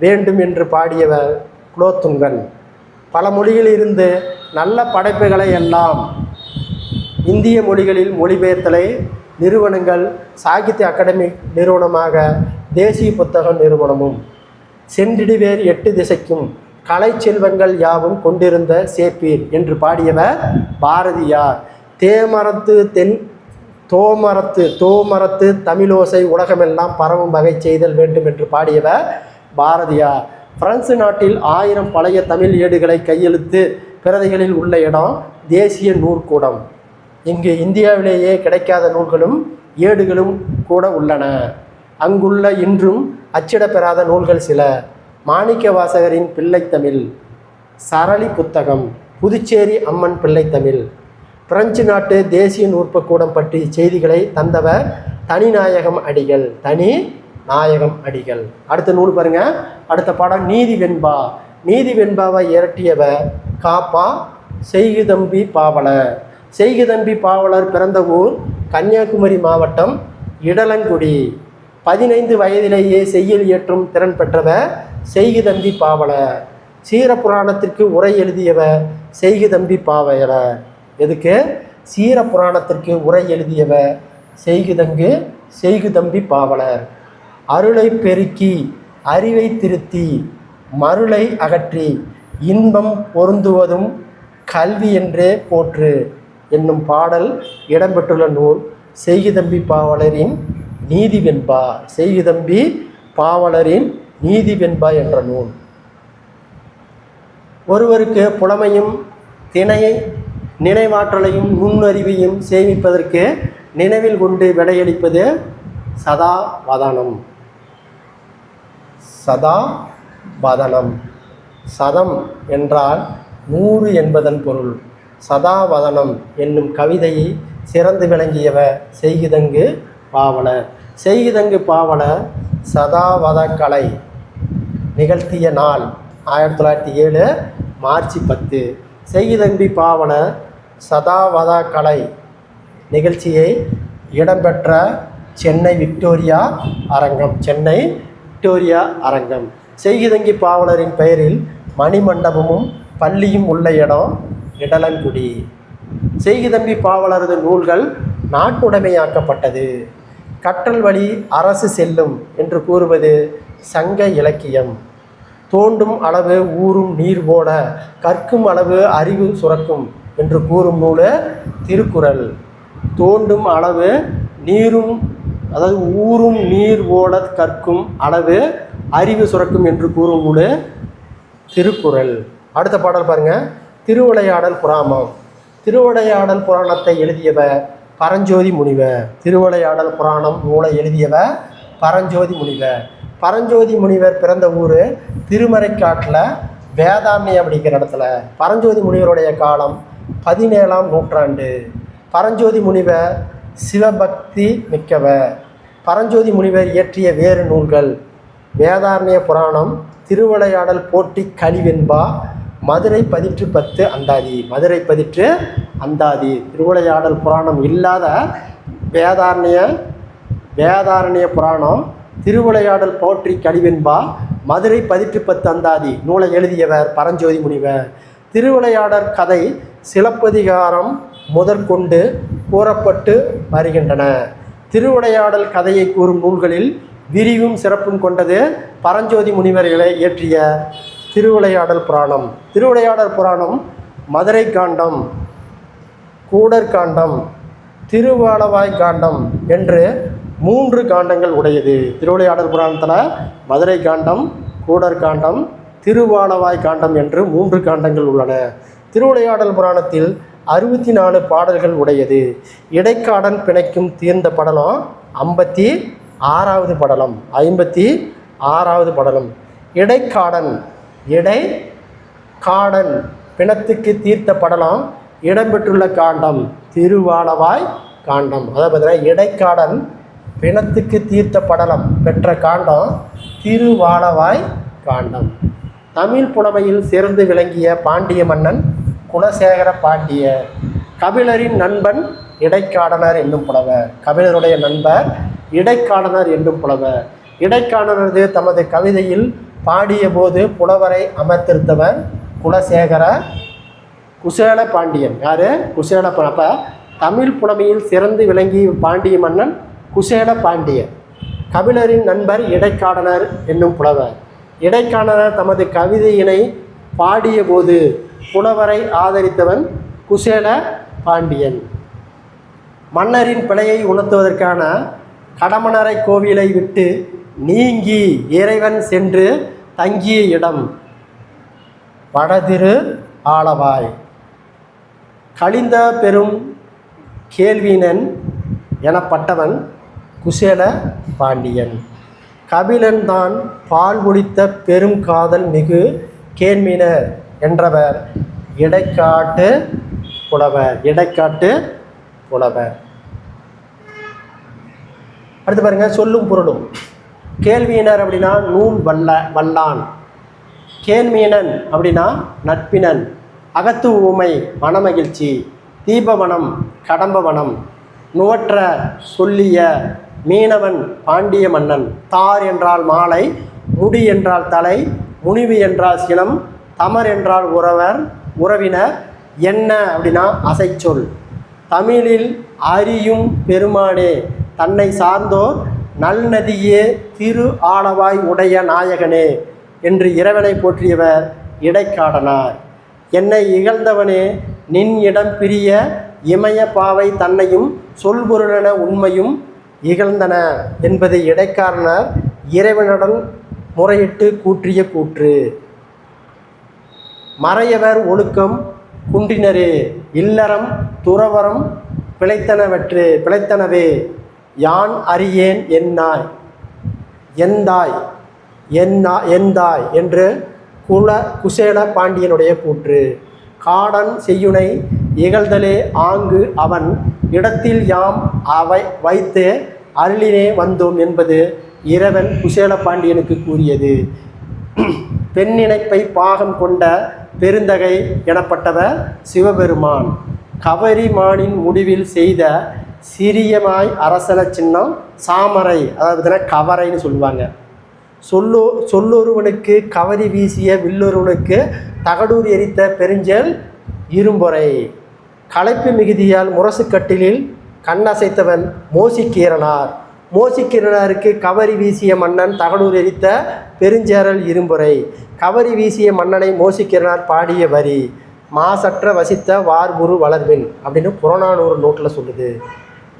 வேண்டும் என்று பாடியவர் குலோத்துங்கன். பல மொழிகளிலிருந்து நல்ல படைப்புகளை எல்லாம் இந்திய மொழிகளில் மொழிபெயர்த்தலை நிறுவனங்கள் சாகித்ய அகாடமி நிறுவனமாக தேசிய புத்தக நிறுவனமும் சென்றிடுவேர் 8 திசைக்கும் கலை செல்வங்கள் யாவும் கொண்டிருந்த சேப்பீர் என்று பாடியவர் பாரதியார். தோமரத்து தமிழோசை உலகமெல்லாம் பரவும் வகை செய்தல் வேண்டும் என்று பாடியவர் பாரதியார். பிரான்சு நாட்டில் 1000 பழைய தமிழ் ஏடுகளை கையெழுத்து பிரதிகளில் உள்ள இடம் தேசிய நூற்கூடம். இங்கு இந்தியாவிலேயே கிடைக்காத நூல்களும் ஏடுகளும் கூட உள்ளன. அங்குள்ள இன்றும் அச்சிடப்பெறாத நூல்கள் சில. மாணிக்க வாசகரின் பிள்ளைத்தமிழ், சரளி புத்தகம், புதுச்சேரி அம்மன் பிள்ளைத்தமிழ். பிரெஞ்சு நாட்டு தேசிய நூற்பக்கூடம் பற்றி செய்திகளை தந்தவர் தனிநாயகம் அடிகள். அடுத்த நூல் பாருங்க. அடுத்த பாடம் நீதி வெண்பாவை இரட்டியவர் காப்பா செய்குதம்பி பாவலர். செய்குதம்பி பாவலர் பிறந்த ஊர் கன்னியாகுமரி மாவட்டம் இடலங்குடி. 15 வயதிலேயே செய்யுள் இயற்றும் திறன் பெற்றவர் செய்குதம்பி பாவலர். சீரப்புராணத்திற்கு உரை எழுதியவர் செய்குதம்பி பாவலர். எதுக்கு? சீரப்புராணத்திற்கு உரை எழுதியவர் செய்குதம்பி பாவலர். அருளை பெருக்கி அறிவை திருத்தி மருளை அகற்றி இன்பம் பொருந்துவதும் கல்வி என்றே போற்று என்னும் பாடல் இடம்பெற்றுள்ள நூல் செய்குதம்பி பாவலரின் நீதி வெண்பா. செய்குதம்பி பாவலரின் நீதி வெண்பா என்ற நூல். ஒருவருக்கு புலமையும் நினைவாற்றலையும் நுண்ணறிவையும் சேமிப்பதற்கு நினைவில் கொண்டு விடையளிப்பது சதாவதானம். சதாவதனம். சதம் என்றால் 100 என்பதன் பொருள். சதாவதனம் என்னும் கவிதையை சிறந்து விளங்கியவர் செய்குதங்கு பாவலர். செய்குதங்கு பாவலர் சதாவதக்கலை நிகழ்த்திய நாள் 1907 மார்ச் 10. செய்குதம்பி பாவலர் சதாவதக்கலை நிகழ்ச்சியை இடம்பெற்ற சென்னை விக்டோரியா அரங்கம். செய்குதங்கி பாவலரின் பெயரில் மணிமண்டபமும் பள்ளியும் உள்ள இடம் இடலங்குடி. செய்குதம்பி பாவலரது நூல்கள் நாட்டுடைமையாக்கப்பட்டது. கற்றல் வழி அரசு செல்லும் என்று கூறுவது சங்க இலக்கியம். தோண்டும் அளவு ஊறும் நீர் போல கற்கும் அளவு அறிவு சுரக்கும் என்று கூறும் நூல் திருக்குறள். தோண்டும் அளவு ஊறும் நீர் போல கற்கும் அளவு அறிவு சுரக்கும் என்று கூறும் நூல் திருக்குறள். அடுத்த பாடல் பாருங்க. திருவிளையாடல் புராணம். திருவிளையாடல் புராணத்தை எழுதியவர் பரஞ்சோதி முனிவர். திருவிளையாடல் புராணம் நூலை எழுதியவர் பரஞ்சோதி முனிவர். பரஞ்சோதி முனிவர் பிறந்த ஊர் திருமறைக்காட்டில் வேதாரண்யம் அப்படிங்கிற இடத்துல. பரஞ்சோதி முனிவருடைய காலம் 17ஆம் நூற்றாண்டு. பரஞ்சோதி முனிவர் சிவபக்தி மிக்கவர். பரஞ்சோதி முனிவர் இயற்றிய வேறு நூல்கள் வேதாரண்ய புராணம், திருவிளையாடல் போட்டி கலிவெண்பா, மதுரை பதிற்று 10 அந்தாதி. மதுரை பதிற்று அந்தாதி. திருவிளையாடல் புராணம் இல்லாத வேதாரண்ய புராணம், திருவிளையாடல் போற்றி கலிவெண்பா, மதுரை பதிற்று 10 அந்தாதி நூலை எழுதியவர் பரஞ்சோதி முனிவர். திருவிளையாடற் கதை சிலப்பதிகாரம் முதற்கொண்டு கூறப்பட்டு வருகின்றன. திருவிளையாடல் கதையை கூறும் நூல்களில் விரிவும் சிறப்பும் கொண்டது பரஞ்சோதி முனிவர்களை இயற்றிய திருவிளையாடல் புராணம். திருவிளையாடல் புராணம் மதுரை காண்டம், கூடர் காண்டம், திருவாலவாய் காண்டம் என்று 3 காண்டங்கள் உடையது. திருவிளையாடல் புராணத்தில் மதுரை காண்டம், கூடர் காண்டம், திருவாலவாய் காண்டம் என்று 3 காண்டங்கள் உள்ளன. திருவிளையாடல் புராணத்தில் 64 பாடல்கள் உடையது. இடைக்காடன் பிணைக்கும் தீர்ந்த படலம் 56வது படலம். 56வது படலம். இடைக்காடன் பிணத்துக்கு தீர்த்த படலம் இடம்பெற்றுள்ள காண்டம் திருவாலவாய் காண்டம். அதாவது பார்த்தீங்கன்னா இடைக்காடன் பிணத்துக்கு தீர்த்த படலம் பெற்ற காண்டம் திருவாலவாய் காண்டம். தமிழ் புலமையில் சிறந்து விளங்கிய பாண்டிய மன்னன் குலசேகர பாண்டியர். கபிலரின் நண்பன் இடைக்காடனர் என்னும் புலவர். கபிலருடைய நண்பர் இடைக்காடனர் என்னும் புலவர். இடைக்காடனது தமது கவிதையில் பாடிய போது புலவரை அமர்த்திருத்தவர் குசேல பாண்டியன். யார்? குசேல. அப்போ தமிழ் புலமையில் சிறந்து விளங்கி பாண்டிய மன்னன் குசேல பாண்டியர். கபிலரின் நண்பர் இடைக்காடனர் என்னும் புலவர். இடைக்காடனர் தமது கவிதையினை பாடிய போது புலவரை ஆதரித்தவன் குசேல பாண்டியன். மன்னரின் பிழையை உணர்த்துவதற்கான கடமனரை கோவிலை விட்டு நீங்கி இறைவன் சென்று தங்கிய இடம் வடதிரு ஆலவாய். கலிந்த பெரும் கேள்வினன் எனப்பட்டவன் குசேல பாண்டியன். கபிலன் தான் பால் குடித்த பெரும் காதல் மிகு கேள்வினர் என்றவர் இடைக்காட்டு புலவர். அடுத்து பாருங்க, சொல்லும் பொருளும். கேள்வியினர் அப்படின்னா நூல் வல்லான். கேள்வியினன் அப்படின்னா நட்பினன். அகத்து ஊமை மனமகிழ்ச்சி. தீபவனம் கடம்பவனம். நுவற்ற சொல்லிய மீனவன் பாண்டிய மன்னன். தார் என்றால் மாலை, முடி என்றால் தலை, முனிவு என்றால் சினம், தமர் என்றால் உறவினர். என்ன அப்படின்னா அசைச்சொல். தமிழில் அறியும் பெருமானே தன்னை சார்ந்தோர் நல்நதியே திரு ஆலவாய் உடைய நாயகனே என்று இறைவனை போற்றியவர் இடைக்காடனார். என்னை இகழ்ந்தவனே நின் இடம் பிரிய இமய பாவை தன்னையும் சொல்பொருளென உண்மையும் இகழ்ந்தன என்பது இடைக்காரனர் இறைவனுடன் முறையிட்டு கூற்றிய கூற்று. மறையவர் ஒழுக்கம் குன்றினரே இல்லறம் துறவரம் பிழைத்தனவே யான் அறியேன் எந்தாய் என்று குசேல பாண்டியனுடைய கூற்று. காடன் செய்யுனை இகழ்தலே ஆங்கு அவன் இடத்தில் யாம் அவை வைத்து அருளினே வந்தோம் என்பது இறைவன் குசேல பாண்டியனுக்கு கூறியது. பெண்ணிணைப்பை பாகம் கொண்ட பெருந்தகை எனப்பட்டவர் சிவபெருமான். கவரிமானின் முடிவில் செய்த சிறியமாய் அரசன சின்னம் சாமரை, அதாவது கவரைன்னு சொல்லுவாங்க. சொல்லொருவனுக்கு கவரி வீசிய வில்லொருவனுக்கு தகடூர் எரித்த பெருஞ்சல் இரும்பொறை. களைப்பு மிகுதியால் முரசுக்கட்டிலில் கண்ணசைத்தவன் மோசிக்கீரனார். மோசிக்கீரனாருக்கு கவரி வீசிய மன்னன் தகடூர் எரித்த பெருஞ்சேரல் இரும்பொறை. கவரி வீசிய மன்னனை மோசிக்கீரனார் பாடிய வரி மாசற்ற வசித்த வார்குரு வளர்வின் அப்படின்னு புறநானூறு நோட்டில் சொல்லுது.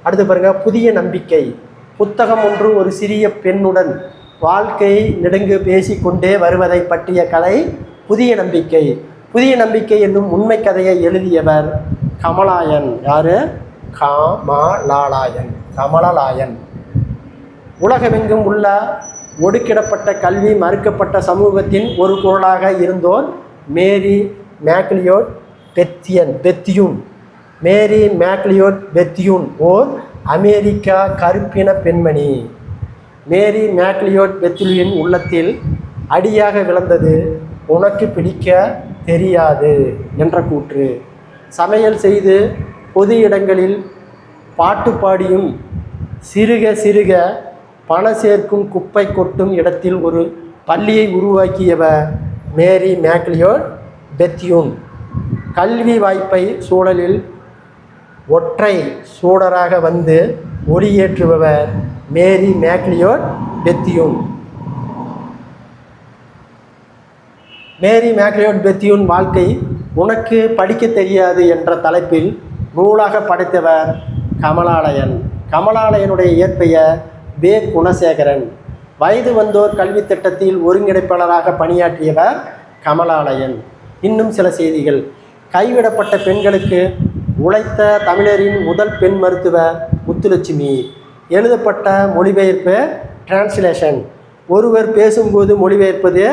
அடுத்து பாருங்கள், புதிய நம்பிக்கை. புத்தகம் ஒன்று ஒரு சிறிய பெண்ணுடன் வாழ்க்கை நெடுங்கு பேசிக்கொண்டே வருவதை பற்றிய கதை புதிய நம்பிக்கை. புதிய நம்பிக்கை என்னும் உண்மை கதையை எழுதியவர் கமலாயன். யார்? கமலாயன். உலகமெங்கும் உள்ள ஒடுக்கிடப்பட்ட கல்வி மறுக்கப்பட்ட சமூகத்தின் ஒரு குரலாக இருந்தோர் மேரி மேக்லியோட் பெத்தியூன் ஓர் அமெரிக்கா கருப்பின பெண்மணி. மேரி மேக்லியோட் பெத்தியூன் உள்ளத்தில் அடியாக விழுந்தது உனக்கு பிடிக்க தெரியாது என்ற கூற்று. சமையல் செய்து பொது இடங்களில் பாட்டு பாடியும் சிறுக பண சேர்க்கும் குப்பை கொட்டும் இடத்தில் ஒரு பள்ளியை உருவாக்கியவர் மேரி மேக்லியோட் பெத்தியூன். கல்வி வாய்ப்பை சூழலில் ஒற்றை சூடராக வந்து ஒளியேற்றுபவர் Mary McLeod Bethune. Mary McLeod Bethune வாழ்க்கை உனக்கு படிக்க தெரியாது என்ற தலைப்பில் நூலாக படைத்தவர் கமலாலயன். கமலாலயனுடைய இயற்பெயர் வே. குணசேகரன். வயது வந்தோர் கல்வி திட்டத்தில் ஒருங்கிணைப்பாளராக பணியாற்றியவர் கமலாலயன். இன்னும் சில செய்திகள். கைவிடப்பட்ட பெண்களுக்கு உழைத்த தமிழரின் முதல் பெண் மருத்துவர் முத்துலட்சுமி. எழுதப்பட்ட மொழிபெயர்ப்பு டிரான்ஸ்லேஷன். ஒருவர் பேசும்போது மொழிபெயர்ப்பது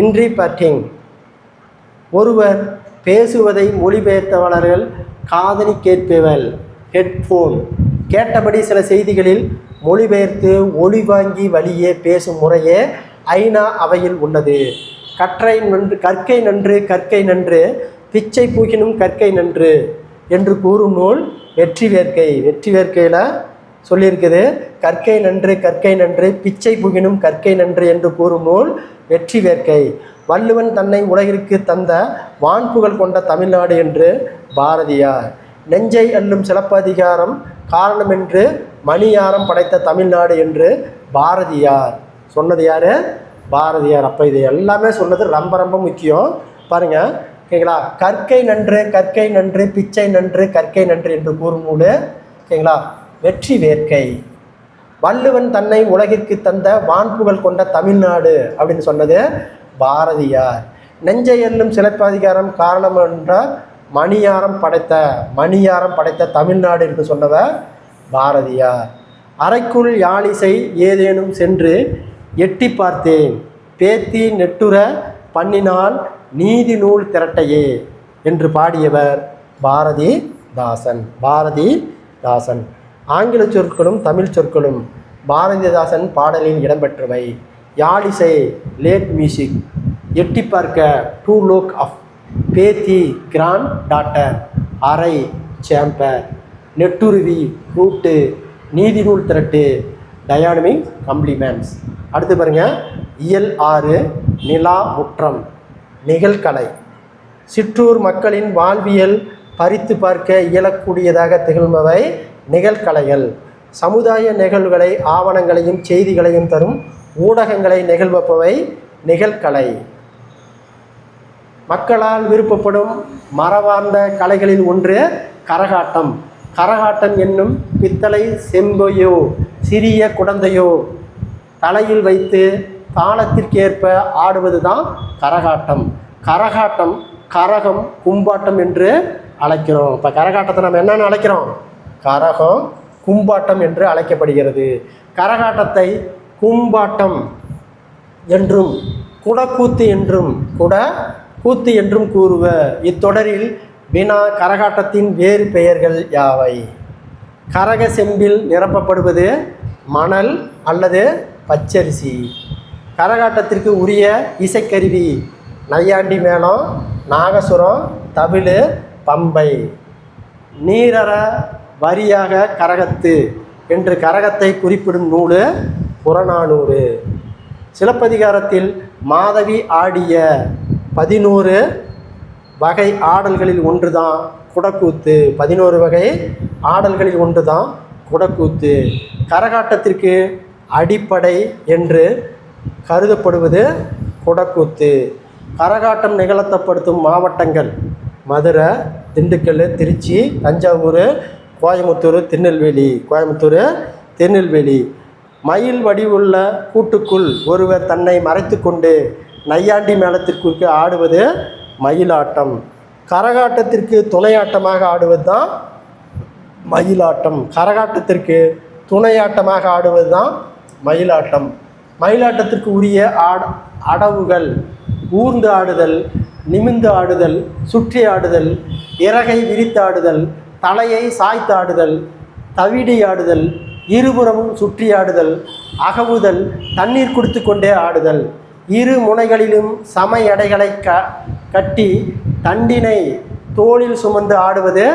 இன்டர்பிரட்டிங். ஒருவர் பேசுவதை மொழிபெயர்த்தவர்கள் காதணி கேட்பவள் ஹெட்ஃபோன். கேட்டபடி சில செய்திகளில் மொழிபெயர்த்து ஒளி வாங்கி வழியே பேசும் முறையே ஐநா அவையில் உள்ளது. கற்கை நன்று பிச்சை பூகினும் கற்கை நன்று என்று கூறும் நூல் வெற்றி வேர்க்கையில் சொல்லியிருக்குது. கற்கை நன்று பிச்சை புகினும் கற்கை நன்று என்று கூறும் நூல் வெற்றி வேர்க்கை. வள்ளுவன் தன்னை உலகிற்கு தந்த வான்புகழ் கொண்ட தமிழ்நாடு என்று பாரதியார். நெஞ்சை அள்ளும் சிலப்பதிகாரம் காரணமென்று மணியாரம் படைத்த தமிழ்நாடு என்று பாரதியார். சொன்னது யார்? பாரதியார். அப்போ இது எல்லாமே சொன்னது ரொம்ப ரொம்ப முக்கியம். பாருங்கள், ஓகேங்களா? கற்கை நன்று பிச்சை நன்று கற்கை நன்று என்று கூறும் நூல், ஓகேங்களா, வெற்றி வேர்க்கை. வள்ளுவன் தன்னை உலகிற்கு தந்த வான்புகழ் கொண்ட தமிழ்நாடு அப்படின்னு சொன்னது பாரதியார். நெஞ்சை எல்லும் சிலப்பதிகாரம் காரணம் என்ற மணியாரம் படைத்த தமிழ்நாடு என்று சொன்னவர் பாரதியார். அறைக்குள் யாழிசை ஏதேனும் சென்று எட்டி பார்த்தேன் பேத்தி நெட்டுற பண்ணினால் நீதி நூல் திரட்டையே என்று பாடியவர் பாரதிதாசன். ஆங்கில சொற்களும் தமிழ் சொற்களும் பாரதிதாசன் பாடலில் இடம்பெற்றவை. யாழிசை லேட் மியூசிக். எட்டி பார்க்க டூ லோக் ஆஃப். பேத்தி கிராண்ட் டாட்டர். அறை சேம்பர். நெட்டுருவி ரூட்டு. நீதி நூல் திரட்டு டயானமிக் கம்ப்ளிமெண்ட்ஸ். அடுத்து பாருங்கள், இயல் 6 நிலா முற்றம் நிகழ்கலை. சிற்றூர் மக்களின் வாழ்வியல் பறித்து பார்க்க இயலக்கூடியதாக திகழ்பவை நிகழ்கலைகள். சமுதாய நிகழ்வுகளை ஆவணங்களையும் செய்திகளையும் தரும் ஊடகங்களை நிகழ்வப்பவை நிகழ்கலை. மக்களால் விருப்பப்படும் மரபார்ந்த கலைகளில் ஒன்று கரகாட்டம். கரகாட்டம் என்னும் பித்தளை செம்பையோ சிறிய குடந்தையோ தலையில் வைத்து தாளத்திற்கேற்ப ஆடுவது தான் கரகாட்டம். கரகாட்டம் கரகம் கும்பாட்டம் என்று அழைக்கிறோம். இப்போ கரகாட்டத்தை நம்ம என்னென்னு அழைக்கிறோம்? கரகம் கும்பாட்டம் என்று அழைக்கப்படுகிறது. கரகாட்டத்தை கும்பாட்டம் என்றும் குடக்கூத்து என்றும் கூறுவர். இத்தொடரில் வினா கரகாட்டத்தின் வேறு பெயர்கள் யாவை? கரக செம்பில் நிரப்பப்படுவது மணல் அல்லது பச்சரிசி. கரகாட்டத்திற்கு உரிய இசைக்கருவி நையாண்டி மேளம், நாகசுரம், தவிழ், பம்பை. நீரற வரியாக கரகத்து என்று கரகத்தை குறிப்பிடும் நூல் புறநானூறு. சிலப்பதிகாரத்தில் மாதவி ஆடிய 11 வகை ஆடல்களில் ஒன்று தான் குடக்கூத்து. 11 வகை ஆடல்களில் ஒன்று தான் குடக்கூத்து. கரகாட்டத்திற்கு அடிப்படை என்று கருதப்படுவது குடக்கூத்து. கரகாட்டம் நிகழ்த்தப்படுத்தும் மாவட்டங்கள் மதுரை, திண்டுக்கல், திருச்சி, தஞ்சாவூர், கோயமுத்தூர், திருநெல்வேலி. மயில் வடிவுள்ள கூட்டுக்குள் ஒருவர் தன்னை மறைத்து கொண்டு நையாண்டி மேளத்திற்கு ஆடுவது மயிலாட்டம். கரகாட்டத்திற்கு துணையாட்டமாக ஆடுவது தான் மயிலாட்டம். கரகாட்டத்திற்கு துணையாட்டமாக ஆடுவது தான் மயிலாட்டம். மயிலாட்டத்திற்கு உரிய அடவுகள் ஊர்ந்து ஆடுதல், நிமிர்ந்து ஆடுதல், சுற்றி ஆடுதல், இறகை விரித்தாடுதல், தலையை சாய்த்தாடுதல், தவிடி ஆடுதல், இருபுறமும் சுற்றி ஆடுதல், அகவுதல், தண்ணீர் குடித்து கொண்டே ஆடுதல், இரு முனைகளிலும் சம எடைகளை கட்டி தண்டினை தோளில் சுமந்து ஆடுவது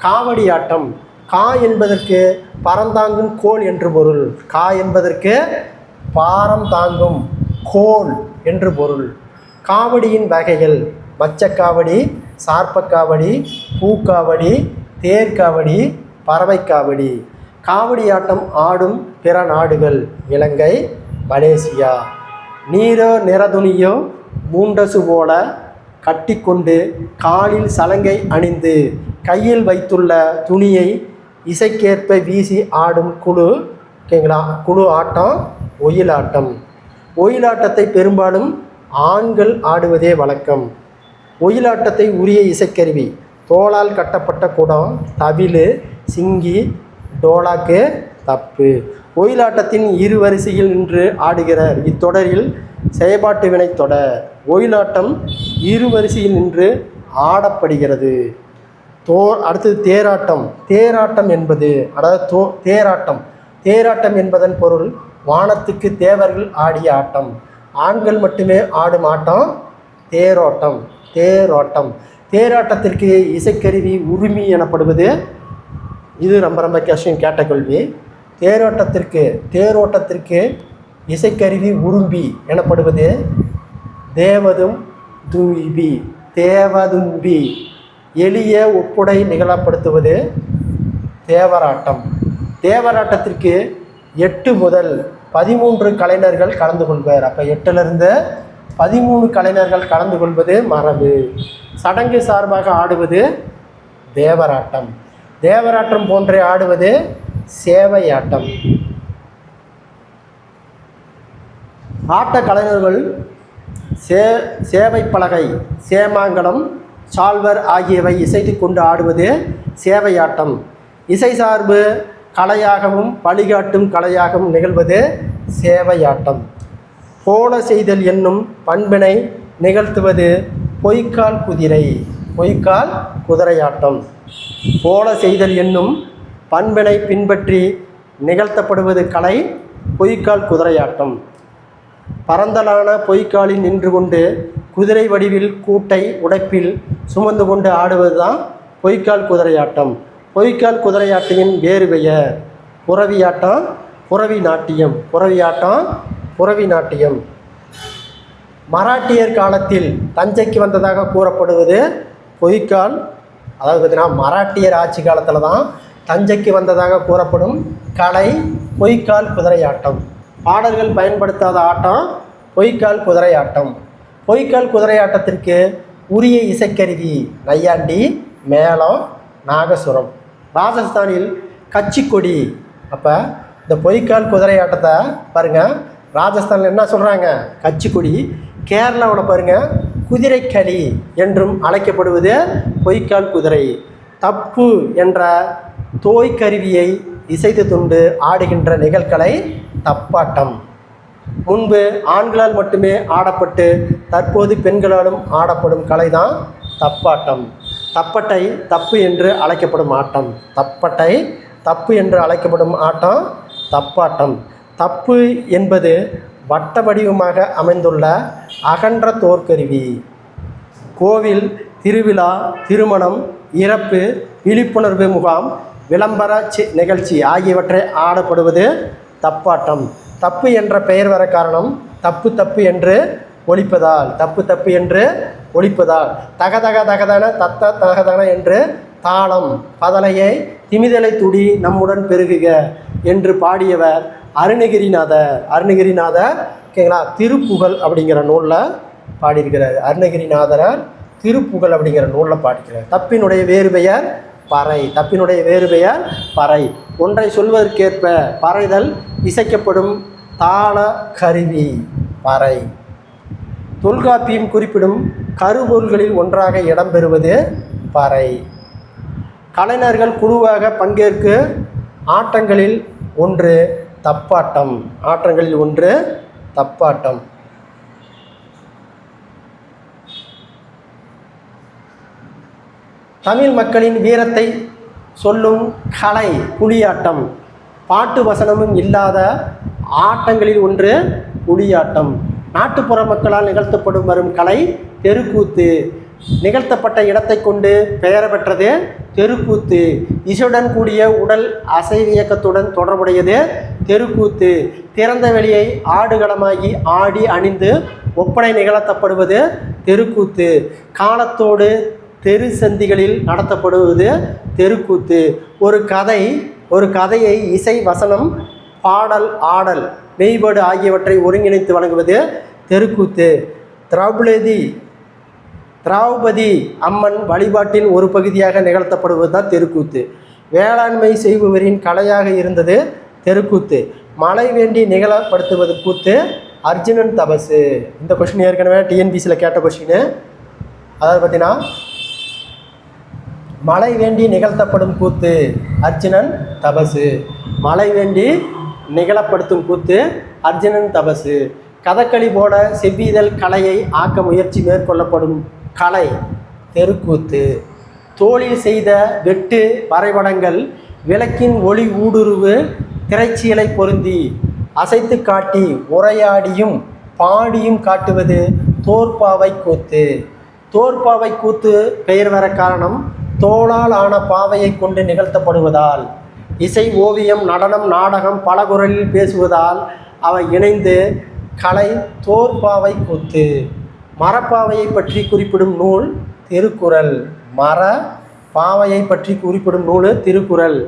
காவடி ஆட்டம். கா என்பதற்கு பரந்தாங்கும் கோல் என்று பொருள். கா என்பதற்கு பாரம் தாங்கும் கோல் என்று பொருள். காவடியின் வகைகள் மச்சக்காவடி, சார்பக்காவடி, பூக்காவடி, தேர்காவடி, பறவைக்காவடி. காவடியாட்டம் ஆடும் பிற நாடுகள் இலங்கை, மலேசியா. நீரோ நிறதுணியோ மூண்டசு போல கட்டிக்கொண்டு காலில் சலங்கை அணிந்து கையில் வைத்துள்ள துணியை இசைக்கேற்ப வீசி ஆடும் குழு குழு ஆட்டம் ஒயிலாட்டம். ஒயிலாட்டத்தை பெரும்பாலும் ஆண்கள் ஆடுவதே வழக்கம். ஒயிலாட்டத்தை உரிய இசைக்கருவி தோளால் கட்டப்பட்ட குடம், தவிழ், சிங்கி, டோலாக்கு, தப்பு. ஒயிலாட்டத்தின் இரு வரிசையில் நின்று ஆடுகிறார். இத்தொடரில் செயற்பாட்டு வினை தொடர். ஒயிலாட்டம் இரு வரிசையில் நின்று ஆடப்படுகிறது. அடுத்தது தேராட்டம். தேராட்டம் என்பது தேராட்டம் என்பதன் பொருள் வானத்துக்கு தேவர்கள் ஆடிய ஆட்டம். ஆண்கள் மட்டுமே ஆடும் ஆட்டம் தேரோட்டம். தேராட்டத்திற்கு இசைக்கருவி உரிமை எனப்படுவது. இது ரொம்ப கஷ்டம் கேட்ட கேள்வி. தேரோட்டத்திற்கு இசைக்கருவி உரும்பி எனப்படுவது தேவதும்பி. எளிய ஒப்புடை நிகழப்படுத்துவது தேவராட்டம். தேவராட்டத்திற்கு 8 முதல் 13 கலைஞர்கள் கலந்து கொள்வர். அப்போ 8லிருந்து 13 கலைஞர்கள் கலந்து கொள்வது மரபு. சடங்கு சார்பாக ஆடுவது தேவராட்டம். தேவராட்டம் போன்றே ஆடுவது சேவையாட்டம். ஆட்ட கலைஞர்கள் சேவைப்பலகை, சேமாங்கலம், சால்வர் ஆகியவை இசைத்து கொண்டு ஆடுவது சேவையாட்டம். இசை சார்பு கலையாகவும் வழிகாட்டும் கலையாகவும் நிகழ்வது சேவையாட்டம். போல செய்தல் என்னும் பண்பினை நிகழ்த்துவது பொய்க்கால் குதிரையாட்டம். போல செய்தல் என்னும் பண்பினை பின்பற்றி நிகழ்த்தப்படுவது கலை பொய்க்கால் குதிரையாட்டம். பரந்தலான பொய்க்காலில் நின்று கொண்டு குதிரை வடிவில் கூட்டை உடைப்பில் சுமந்து கொண்டு ஆடுவது தான் பொய்க்கால் குதிரையாட்டம். பொய்க்கால் குதிரையாட்டியின் வேறு பெயர் புறவியாட்டம், புறவி நாட்டியம். மராட்டியர் காலத்தில் தஞ்சைக்கு வந்ததாக கூறப்படுவது பொய்க்கால். அதாவது பார்த்தீங்கன்னா மராட்டியர் ஆட்சி காலத்தில் தான் தஞ்சைக்கு வந்ததாக கூறப்படும் கலை பொய்க்கால் குதிரையாட்டம். பாடல்கள் பயன்படுத்தாத ஆட்டம் பொய்க்கால் குதிரையாட்டம். பொய்க்கால் குதிரையாட்டத்திற்கு உரிய இசைக்கருவி நையாண்டி, மேளம், நாகசுரம். ராஜஸ்தானில் கச்சிக்கொடி. அப்போ இந்த பொய்க்கால் குதிரை ஆட்டத்தை பாருங்கள், ராஜஸ்தானில் என்ன சொல்கிறாங்க? கச்சிக்கொடி. கேரளாவில் பாருங்கள் குதிரைக்களி என்றும் அழைக்கப்படுவது பொய்க்கால் குதிரை. தப்பு என்ற தோய்கருவியை இசைத்து துண்டு ஆடுகின்ற நிகழ்கலை தப்பாட்டம். முன்பு ஆண்களால் மட்டுமே ஆடப்பட்டு தற்போது பெண்களாலும் ஆடப்படும் கலை தான் தப்பாட்டம். தப்பட்டை தப்பு என்று அழைக்கப்படும் ஆட்டம். தப்பட்டை தப்பு என்று அழைக்கப்படும் ஆட்டம் தப்பாட்டம். தப்பு என்பது வட்ட வடிவமாக அமைந்துள்ள அகன்ற தோற்கருவி. கோவில், திருவிழா, திருமணம், இறப்பு, விழிப்புணர்வு முகாம், விளம்பர நிகழ்ச்சி ஆகியவற்றை ஆடப்படுவது தப்பாட்டம். தப்பு என்ற பெயர் வர காரணம் தப்பு தப்பு என்று ஒலிப்பதால். தப்பு தப்பு என்று ஒலிப்பதால். தகதக தகதன தத்த தகதன என்று தாளம், பதலையை திமிதலை துடி நம்முடன் பெருகுக என்று பாடியவர் அருணகிரிநாதர். அருணகிரிநாதர் ஓகேங்களா, திருப்புகழ் அப்படிங்கிற நூலில் பாடியிருக்கிறார். அருணகிரிநாதர் திருப்புகழ் அப்படிங்கிற நூலில் பாடிக்கிறார். தப்பினுடைய வேறு பெயர் பறை. தப்பினுடைய வேறு பெயர் பறை. ஒன்றை சொல்வதற்கேற்ப பறைதல் இசைக்கப்படும் தாள கருவி பறை. தொல்காப்பியம் குறிப்பிடும் கருப்பொருள்களில் ஒன்றாக இடம்பெறுவது பறை. கலைஞர்கள் குழுவாக பங்கேற்கு ஆட்டங்களில் ஒன்று தப்பாட்டம். ஆட்டங்களில் ஒன்று தப்பாட்டம். தமிழ் மக்களின் வீரத்தை சொல்லும் கலை புலியாட்டம். பாட்டு வசனமும் இல்லாத ஆட்டங்களில் ஒன்று புலியாட்டம். நாட்டுப்புற மக்களால் நிகழ்த்தப்படும் வரும் கலை தெருக்கூத்து. நிகழ்த்தப்பட்ட இடத்தை கொண்டு பெயர் பெற்றது தெருக்கூத்து. இசையுடன் கூடிய உடல் அசைவியக்கத்துடன் தொடர்புடையது தெருக்கூத்து. திறந்த வெளியை ஆடுகளமாகி ஆடி அணிந்து ஒப்பனை நிகழ்த்தப்படுவது தெருக்கூத்து. காலத்தோடு தெரு சந்திகளில் நடத்தப்படுவது தெருக்கூத்து. ஒரு கதையை இசை, வசனம், பாடல், ஆடல், மெய்பாடு ஆகியவற்றை ஒருங்கிணைத்து வழங்குவது தெருக்கூத்து. திரௌபதி அம்மன் வழிபாட்டின் ஒரு பகுதியாக நிகழ்த்தப்படுவது தான் தெருக்கூத்து. வேளாண்மை செய்பவரின் கலையாக இருந்தது தெருக்கூத்து. மழை வேண்டி நிகழப்படுத்துவது கூத்து அர்ஜுனன் தபசு. இந்த கொஸ்டின் ஏற்கனவே டிஎன்பிசியில் கேட்ட கொஸ்டின். அதாவது பார்த்தீங்கன்னா மழை வேண்டி நிகழ்த்தப்படும் கூத்து அர்ஜுனன் தபசு. மழை வேண்டி நிகழப்படுத்தும் கூத்து அர்ஜுனன் தபசு. கதகளி போட செவ்விதழ் கலையை ஆக்க முயற்சி மேற்கொள்ளப்படும் கலை தெருக்கூத்து. தோளில் செய்த வெட்டு வரைபடங்கள், விளக்கின் ஒளி ஊடுருவு திரைச்சீலை பொருந்தி அசைத்து காட்டி உரையாடியும் பாடியும் காட்டுவது தோற்பாவை கூத்து. தோற்பாவை கூத்து பெயர் வர காரணம் தோளால் ஆன பாவையை கொண்டு நிகழ்த்தப்படுவதால். இசை, ஓவியம், நடனம், நாடகம், பல குரலில் பேசுவதால் அவை இணைந்து கலை தோற்பாவை கூத்து. மரப்பாவையை பற்றி குறிப்பிடும் நூல் திருக்குறள். மர பாவையை பற்றி குறிப்பிடும் நூல் திருக்குறள்.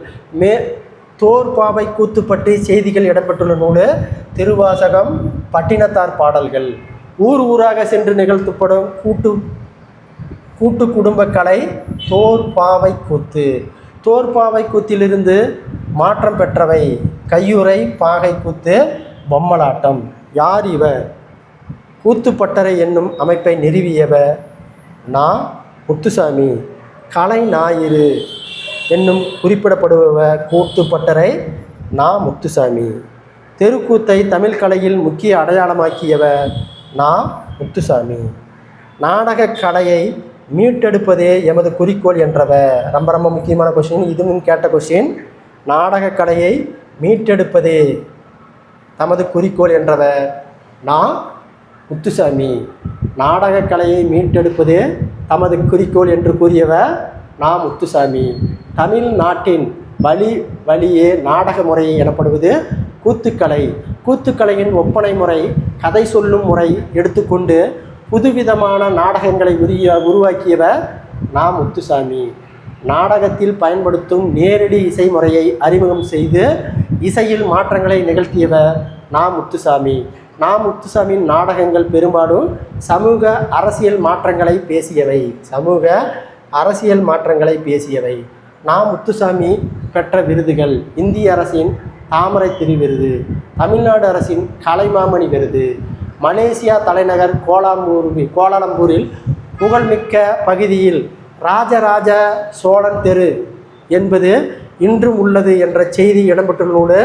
தோற்பாவை கூத்து பற்றி செய்திகள் இடம்பெற்றுள்ள நூல் திருவாசகம், பட்டினத்தார் பாடல்கள். ஊராக சென்று நிகழ்த்தப்படும் கூட்டு குடும்ப கலை தோற்பாவை கூத்து. தோற்பாவை கூத்திலிருந்து மாற்றம் பெற்றவை கையுறை, பாகை கூத்து, பொம்மலாட்டம். யார் இவர்? கூத்துப்பட்டறை என்னும் அமைப்பை நிறுவியவர் நா. முத்துசாமி. கலை ஞாயிறு என்னும் குறிப்பிடப்படுபவர் கூத்துப்பட்டறை நா. முத்துசாமி. தெருக்கூத்தை தமிழ் கலையில் முக்கிய அடையாளமாக்கியவர் நா. முத்துசாமி. நாடக கலையை மீட்டெடுப்பதே எமது குறிக்கோள் என்றவர். ரொம்ப ரொம்ப முக்கியமான கொஸ்டின், இதுவும் கேட்ட கொஸ்டின். நாடக கலையை மீட்டெடுப்பதே தமது குறிக்கோள் என்றவர் நா. முத்துசாமி. நாடக கலையை மீட்டெடுப்பதே தமது குறிக்கோள் என்று கூறியவர் நா. முத்துசாமி. தமிழ்நாட்டின் வழியே நாடக முறை எனப்படுவது கூத்துக்கலை. கூத்துக்கலையின் ஒப்பனை முறை, கதை சொல்லும் முறை எடுத்துக்கொண்டு புதுவிதமான நாடகங்களை உருவாக்கியவர் நா. முத்துசாமி. நாடகத்தில் பயன்படுத்தும் நேரடி இசை முறையை அறிமுகம் செய்து இசையில் மாற்றங்களை நிகழ்த்தியவர் நா. முத்துசாமி. முத்துசாமியின் நாடகங்கள் பெரும்பாலும் சமூக அரசியல் மாற்றங்களை பேசியவை. சமூக அரசியல் மாற்றங்களை பேசியவை. முத்துசாமி பெற்ற விருதுகள்: இந்திய அரசின் தாமரை திரு விருது, தமிழ்நாடு அரசின் கலைமாமணி விருது, மலேசியா தலைநகர் கோலாலம்பூரில் புகழ்மிக்க பகுதியில் ராஜராஜ சோழன் தெரு என்பது இன்றும் உள்ளது என்ற செய்தி இடம்பெற்றுள்ள நூல்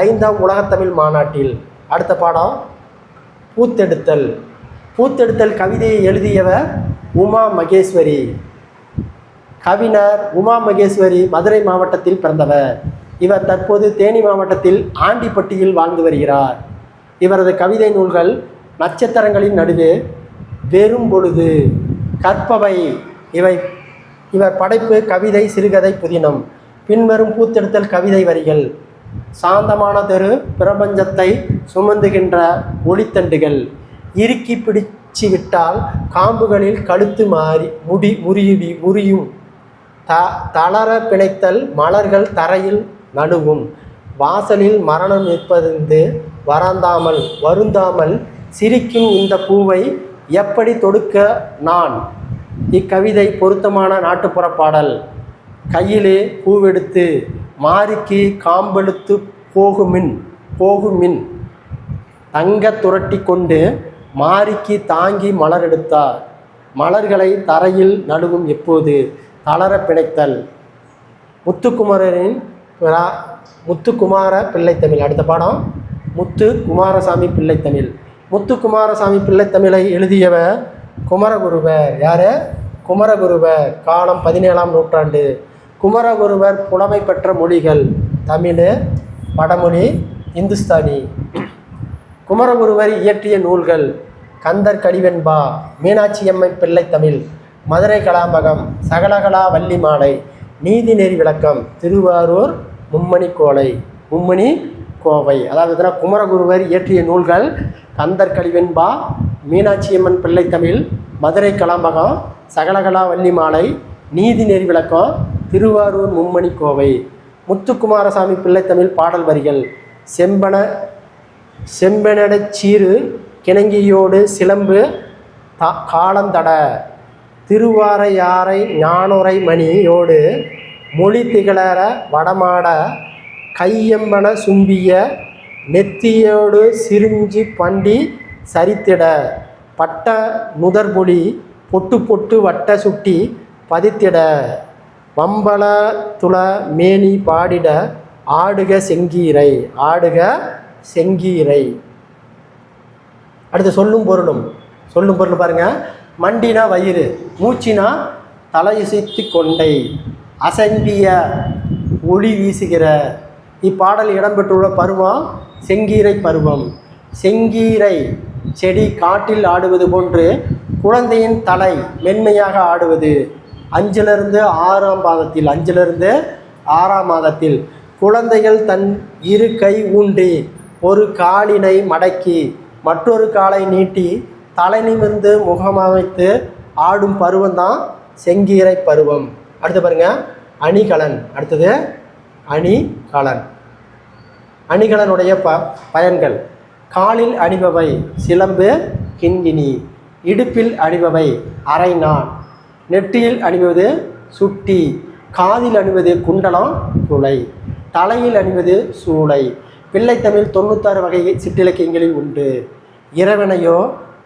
5ஆம் உலகத்தமிழ் மாநாட்டில். அடுத்த பாடம் பூத்தெடுத்தல். பூத்தெடுத்தல் கவிதையை எழுதியவர் உமா மகேஸ்வரி. கவிஞர் உமா மகேஸ்வரி மதுரை மாவட்டத்தில் பிறந்தவர். இவர் தற்போது தேனி மாவட்டத்தில் ஆண்டிப்பட்டியில் வாழ்ந்து வருகிறார். இவரது கவிதை நூல்கள் நட்சத்திரங்களின் நடுவே, வெறும் பொழுது, கற்பவை. இவர் படைப்பு கவிதை, சிறுகதை, புதினம். பின்வரும் பூத்தெடுத்தல் கவிதை வரிகள்: சாந்தமான தெரு, பிரபஞ்சத்தை சுமந்துகின்ற ஒளித்தண்டுகள், இறுக்கி பிடிச்சு விட்டால் காம்புகளில் கழுத்து மாறி முறியும், தளர பிணைத்தல், மலர்கள் தரையில் நழுவும், வாசலில் மரணம் நிற்பதிருந்து வருந்தாமல் சிரிக்கும் இந்த பூவை எப்படி தொடுக்க நான். இக்கவிதை பொருத்தமான நாட்டுப்புற பாடல். கையிலே பூவெடுத்து மாரிக்கு காம்பெடுத்து போகுமின் தங்க துரட்டி கொண்டு மாரிக்கு தாங்கி மலர் எடுத்தார். மலர்களை தரையில் நழுவும் எப்போது, தளர பிணைத்தல். முத்துக்குமார பிள்ளைத்தமிழ். அடுத்த பாடம் முத்துக்குமாரசாமி பிள்ளைத்தமிழ். முத்துக்குமாரசாமி பிள்ளைத்தமிழை எழுதியவர் குமரகுருவர். யார்? குமரகுருவர். காலம் 17ஆம் நூற்றாண்டு. குமரகுருவர் புலமை பெற்ற மொழிகள்: தமிழ், வடமொழி, இந்துஸ்தானி. குமரகுருவர் இயற்றிய நூல்கள்: கந்தர் கடிவெண்பா, மீனாட்சியம்மன் பிள்ளைத்தமிழ், மதுரை கலாம்பகம், சகலகலா வள்ளி மாலை, நீதி நெறி விளக்கம், திருவாரூர் மும்மணி கோவை. அதாவது குமரகுருவர் இயற்றிய நூல்கள்: கந்தர் கடிவெண்பா, மீனாட்சியம்மன் பிள்ளைத்தமிழ், மதுரை கலாம்பகம், சகலகலா வள்ளி மாலை, நீதி நெறி விளக்கம், திருவாரூர் மும்மணி கோவை. முத்துக்குமாரசாமி பிள்ளைத்தமிழ் பாடல் வரிகள்: செம்பெனடச் சீரு கிணங்கியோடு சிலம்பு காலந்தட, திருவாரையாரை ஞானுரை மணியோடு மொழி திகழற வடமாட, கையம்பன சும்பிய நெத்தியோடு சிரிஞ்சி பண்டி சரித்திட, பட்ட நுதற்பொலி பொட்டு பொட்டு வட்ட சுட்டி பதித்திட, வம்பல துள மேனி பாடிட, ஆடுக செங்கீரை. அடுத்து சொல்லும் பொருள் பாருங்க. மண்டினா வயிறு, மூச்சினா தலையுசைத்து கொண்டை, அசம்பிய ஒளி வீசுகிற. இப்பாடல் இடம்பெற்றுள்ள பருவம் செங்கீரை பருவம். செங்கீரை செடி காட்டில் ஆடுவது போன்று குழந்தையின் தலை மென்மையாக ஆடுவது. 5லிருந்து 6ஆம் மாதத்தில் குழந்தைகள் தன் இரு கை ஊன்றி ஒரு காலினை மடக்கி மற்றொரு காலை நீட்டி தலை நிமிர்ந்து முகமமைத்து ஆடும் பருவம்தான் செங்கீரை பருவம். அடுத்து பாருங்க, அணிகலன். அடுத்தது அணிகலன். அணிகலனுடைய பயன்கள்: காலில் அணிபவை சிலம்பு, கிண்கிணி, இடுப்பில் அணிபவை அரைநான், நெற்றியில் அணிவது சுட்டி, காதில் அணிவது குண்டலம், துளை, தலையில் அணிவது சூளை. பிள்ளைத்தமிழ் 96 வகை சிற்றிலக்கியங்களில் உண்டு. இறைவனையோ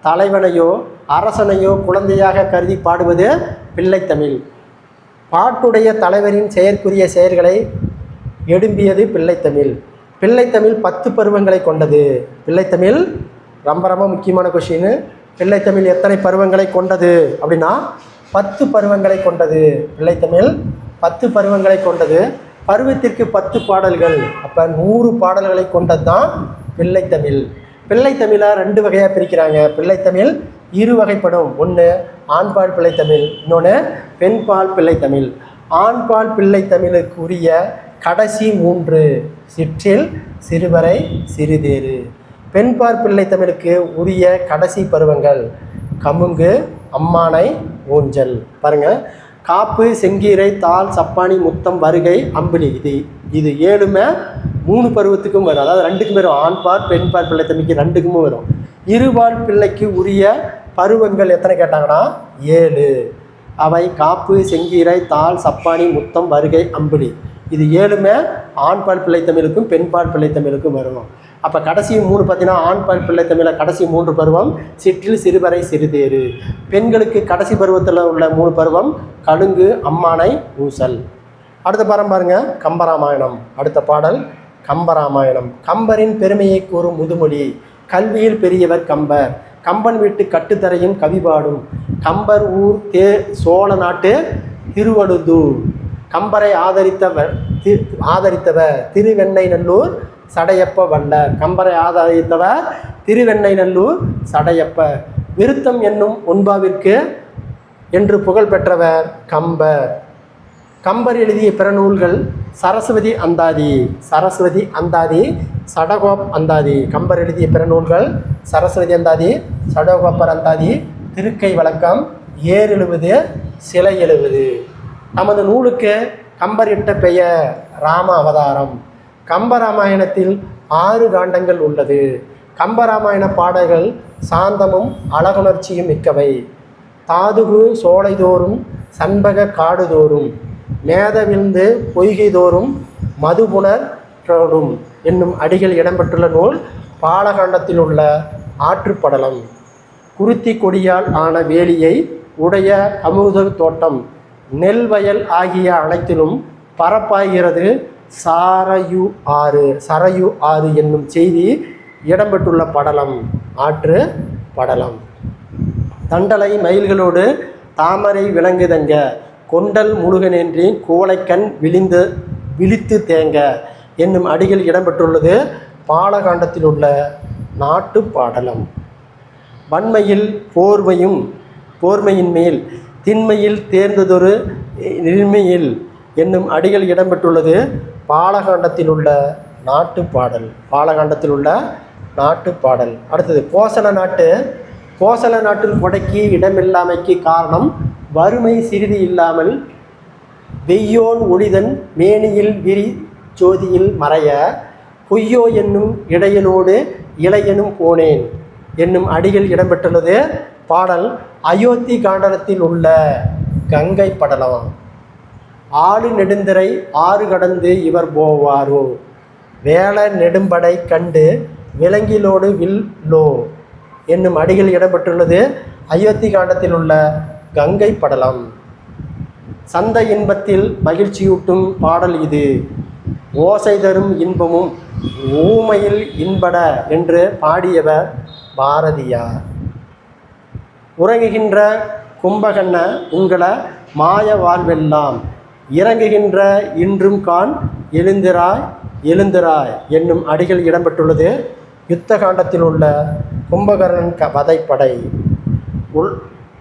தலைவனையோ அரசனையோ குழந்தையாக கருதி பாடுவது பிள்ளைத்தமிழ். பாட்டுடைய தலைவரின் செயற்குரிய செயல்களை எடும்பியது பிள்ளைத்தமிழ். பிள்ளைத்தமிழ் 10 பருவங்களை கொண்டது. பிள்ளைத்தமிழ் ரொம்ப முக்கியமான கொஷின். பிள்ளைத்தமிழ் எத்தனை பருவங்களை கொண்டது அப்படின்னா 10 பருவங்களை கொண்டது. பிள்ளைத்தமிழ் 10 பருவங்களை கொண்டது. பருவத்திற்கு 10 பாடல்கள். அப்போ 100 பாடல்களை கொண்டது தான் பிள்ளைத்தமிழ். பிள்ளைத்தமிழை 2 வகையாக பிரிக்கிறாங்க. பிள்ளைத்தமிழ் 2 வகைப்படும். ஒன்று ஆண்பால் பிள்ளைத்தமிழ், இன்னொன்று பெண்பால் பிள்ளைத்தமிழ். ஆண்பால் பிள்ளைத்தமிழுக்குரிய கடைசி 3: சிற்றில், சிறுவரை, சிறுதேறு. பெண்பால் பிள்ளைத்தமிழுக்கு உரிய கடைசி பருவங்கள்: கமுங்கு, அம்மானை, ஊஞ்சல். பாருங்கள், காப்பு, செங்கீரை, தாள், சப்பானி, முத்தம், வருகை, அம்பிலி. இது 7மே 3 பருவத்துக்கும் வரும். அதாவது 2க்கும் வரும். ஆண்பால் பெண்பால் பிள்ளை தம்பிக்கு 2க்குமே வரும். இருபால் பிள்ளைக்கு உரிய பருவங்கள் எத்தனை கேட்டாங்கன்னா 7. அவை காப்பு, செங்கீரை, தாள், சப்பானி, முத்தம், வருகை, அம்பிளி. இது 7மே ஆண்பால் பிள்ளை தமிழுக்கும் பெண்பால் பிள்ளை தமிழுக்கும் வரும். அப்போ கடைசி 3 பார்த்தீங்கன்னா ஆண்பால் பிள்ளை தமிழில் கடைசி 3 பருவம் சிற்றில், சிறுவரை, சிறுதேறு. பெண்களுக்கு கடைசி பருவத்தில் உள்ள 3 பருவம் கடுங்கு, அம்மானை, ஊசல். அடுத்த பாடம் பாருங்க, கம்பராமாயணம். அடுத்த பாடல் கம்பராமாயணம். கம்பரின் பெருமையை கூறும் முதுமொழி. கல்வியில் பெரியவர் கம்பர். கம்பன் வீட்டு கட்டுத்தரையும் கவிபாடும். கம்பர் ஊர் சோழ நாட்டு திருவடுதூர். கம்பரை ஆதரித்தவர் திருவெண்ணைநல்லூர் சடையப்ப வண்டர். கம்பரை ஆதரித்தவர் திருவெண்ணைநல்லூர் சடையப்ப. விருத்தம் என்னும் ஒன்பாவிற்கு என்று புகழ் பெற்றவர் கம்பர். கம்பர் எழுதிய பிற நூல்கள் சரஸ்வதி அந்தாதி, சடகோப் அந்தாதி. கம்பர் எழுதிய பிற நூல்கள் சரஸ்வதி அந்தாதி, சடகோப்பர் அந்தாதி, திருக்கை வழக்கம், ஏர் எழுவது, சிலை எழுவது. நமது நூலுக்கு கம்பர் இட்ட பெயர் ராம அவதாரம். கம்பராமாயணத்தில் 6 காண்டங்கள் உள்ளது. கம்பராமாயண பாடல்கள் சாந்தமும் அழகுணர்ச்சியும் மிக்கவை. தாதுகு சோலைதோறும் சண்பக காடுதோறும் மேதவிழ்ந்து பொய்கைதோறும் மதுபுணர் ோடும் என்னும் அடிகள் இடம்பெற்றுள்ள நூல் பாலகாண்டத்தில் உள்ள ஆற்றுப்படலம். குருத்தி கொடியால் ஆன வேலியை உடைய அமுத தோட்டம், நெல் வயல் ஆகிய அனைத்திலும் பரப்பாகிறது சரையு ஆறு என்னும் செய்தி இடம்பெற்றுள்ள படலம் ஆற்று படலம். தண்டலை மயில்களோடு தாமரை விளங்குதங்க, கொண்டல் முழுகனேன்றி கோழைக்கண் விழித்து தேங்க என்னும் அடிகள் இடம்பெற்றுள்ளது பாலகாண்டத்தில் உள்ள நாட்டு பாடலம். வன்மையில் போர்மையின் மேல் திண்மையில் தேர்ந்ததொரு நிர்மையில் என்னும் அடிகள் இடம்பெற்றுள்ளது பாலகாண்டத்தில் உள்ள நாட்டு பாடல். அடுத்தது கோசல நாட்டில் கொடைக்கு இடமில்லாமைக்கு காரணம் வறுமை சிறிது இல்லாமல் வெய்யோன் ஒளிதன் மேனியில் விரி ஜோதியில் மறைய பொய்யோ என்னும் இடையனோடு இளையனும் போனேன் என்னும் அடிகள் இடம்பெற்றுள்ளது பாடல் அயோத்தி காண்டத்தில் உள்ள கங்கை படலம். ஆடு நெடுந்திரை ஆறு கடந்து இவர் போவாரோ, வேள நெடும்படை கண்டு விலங்கிலோடு வில்லோ என்னும் அடிகள் இடம்பெற்றுள்ளது அயோத்தி காண்டத்தில் உள்ள கங்கை படலம். சந்த இன்பத்தில் மகிழ்ச்சியூட்டும் பாடல் இது. ஓசை தரும் இன்பமும் ஊமையில் இன்பட என்று பாடியவர் பாரதியார். உறங்குகின்ற கும்பகண்ண உங்கள மாய வாழ்வெல்லாம் இறங்குகின்ற இன்றும் கான் எழுந்திராய் என்னும் அடிகள் இடம்பெற்றுள்ளது யுத்த காண்டத்தில் உள்ள கும்பகர்ணன் வதைப்படை.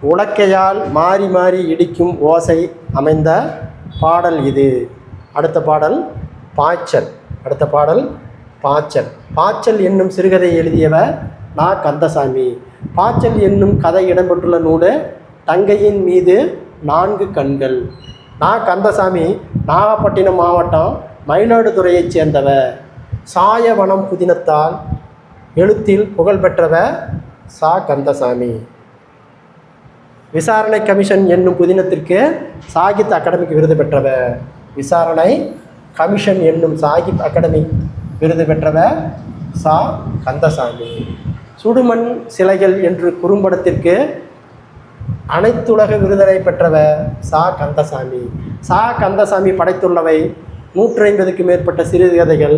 உலக்கையால் மாறி மாறி இடிக்கும் ஓசை அமைந்த பாடல் இது. அடுத்த பாடல் பாய்ச்சல். பாய்ச்சல் என்னும் சிறுகதை எழுதியவர் நா. கந்தசாமி. பாய்ச்சல் என்னும் கதை இடம்பெற்றுள்ள நூல் தங்கையின் மீது 4 கண்கள். நா. கந்தசாமி நாகப்பட்டினம் மாவட்டம் மயிலாடுதுறையைச் சேர்ந்தவர். சாயவனம் புதினத்தால் எழுத்தில் புகழ்பெற்றவர் சா. கந்தசாமி. விசாரணை கமிஷன் என்னும் புதினத்திற்கு சாகித்ய அகாடமிக்கு விருது பெற்றவர். விசாரணை கமிஷன் என்னும் சாகித்ய அகாடமி விருது பெற்றவர் சா. கந்தசாமி. சுடுமண் சிலைகள் என்று குறும்படத்திற்கு அனைத்துலக விருதினை பெற்றவர் சா. கந்தசாமி. சா. கந்தசாமி படைத்துள்ளவை 150க்கும் மேற்பட்ட சிறுகதைகள்,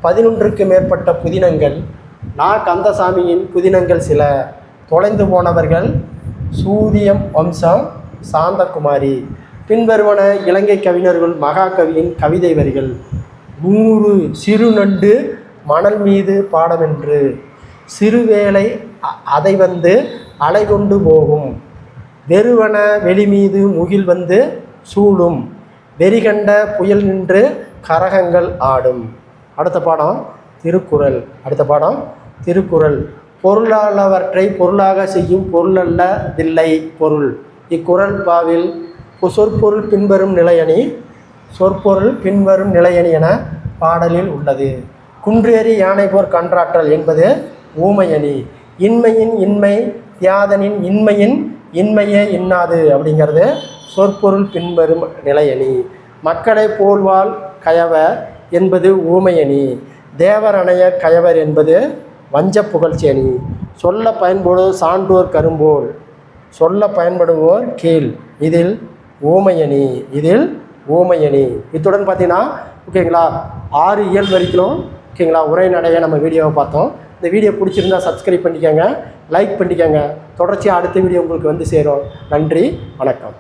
11க்கும் மேற்பட்ட புதினங்கள். நா. கந்தசாமியின் புதினங்கள் சில. தொலைந்து போனவர்கள், சூரியம் வம்சம், சாந்தகுமாரி. பின்வருவன இலங்கை கவிஞர்கள் மகாகவியின் கவிதை வரிகள். 100 சிறுநண்டு மணல் மீது பாடமென்று, சிறுவேளை அதை வந்து அலை கொண்டு போகும், வெறுவன வெளிமீது முகில் வந்து சூழும், வெறிகண்ட புயல் நின்று கரகங்கள் ஆடும். அடுத்த பாடம் திருக்குறள். பொருளானவற்றை பொருளாக செய்யும் பொருளல்லதில்லை பொருள். இக்குறள் பாவில் சொற்பொருள் பின்வரும் நிலையணி என பாடலில் உள்ளது. குன்றேறி யானை போர் கன்றாற்றல் என்பது ஊமையணி. இன்மையின் இன்மை தியாதனின் இன்மையின் இன்மையே இன்னாது அப்படிங்கிறது சொற்பொருள் பின்வரும் நிலையணி. மக்களை போல்வாள் கயவ என்பது ஊமையணி. தேவர் அணைய கயவர் என்பது வஞ்ச புகழ்ச்சி அணி. சொல்ல பயன்படுவோர் சான்றோர் கரும்போல் சொல்ல பயன்படுவோர் கீழ் இதில் ஊமையணி. இத்துடன் பார்த்தீங்கன்னா ஓகேங்களா 6 இயல் வரைக்கும் ஓகேங்களா உரைநடையை நம்ம வீடியோவை பார்த்தோம். இந்த வீடியோ பிடிச்சிருந்தா சப்ஸ்கிரைப் பண்ணிக்கோங்க, லைக் பண்ணிக்கோங்க. தொடர்ச்சியாக அடுத்த வீடியோ உங்களுக்கு வந்து சேரும். நன்றி, வணக்கம்.